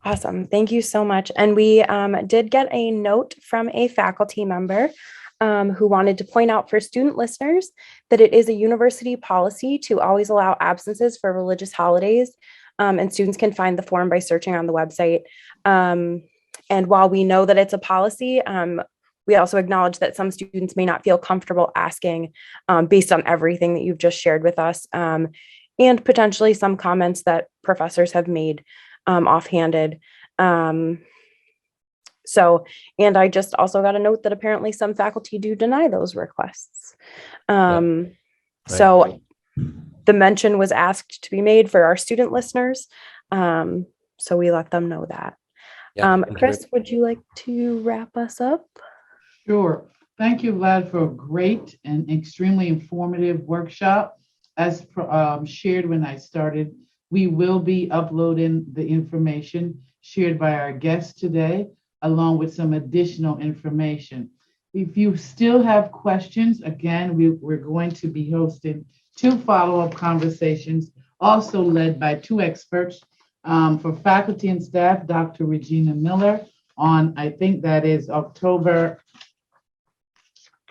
Speaker 4: Awesome, thank you so much. And we did get a note from a faculty member who wanted to point out for student listeners that it is a university policy to always allow absences for religious holidays, and students can find the form by searching on the website. And while we know that it's a policy, we also acknowledge that some students may not feel comfortable asking based on everything that you've just shared with us, and potentially some comments that professors have made offhanded. And I just also got a note that apparently some faculty do deny those requests. Right. So the mention was asked to be made for our student listeners. So we let them know that. Chris, would you like to wrap us up?
Speaker 1: Sure. Thank you, Vlad, for a great and extremely informative workshop. As shared when I started We will be uploading the information shared by our guests today, along with some additional information. If you still have questions, again, we're going to be hosting 2 follow-up conversations, also led by 2 experts. For faculty and staff, Dr. Regina Miller on, I think that is October,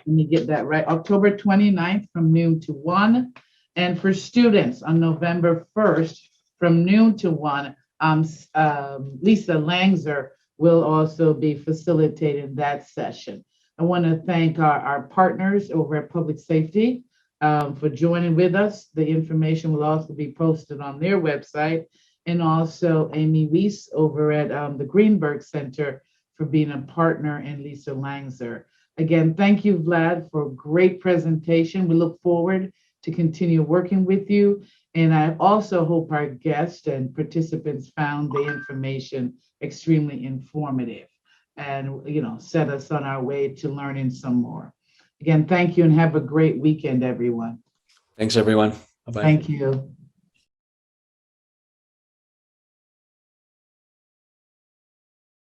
Speaker 1: let me get that right, October 29th from noon to 1. And for students on November 1st from noon to 1, Lisa Langzer will also be facilitating that session. I want to thank our partners over at Public Safety for joining with us. The information will also be posted on their website, and also Amy Weiss over at the Greenberg Center for being a partner, and Lisa Langzer. Again, thank you, Vlad, for a great presentation. We look forward to continue working with you. And I also hope our guests and participants found the information extremely informative and, set us on our way to learning some more. Again, thank you and have a great weekend, everyone.
Speaker 2: Thanks, everyone. Bye-bye.
Speaker 1: Thank you.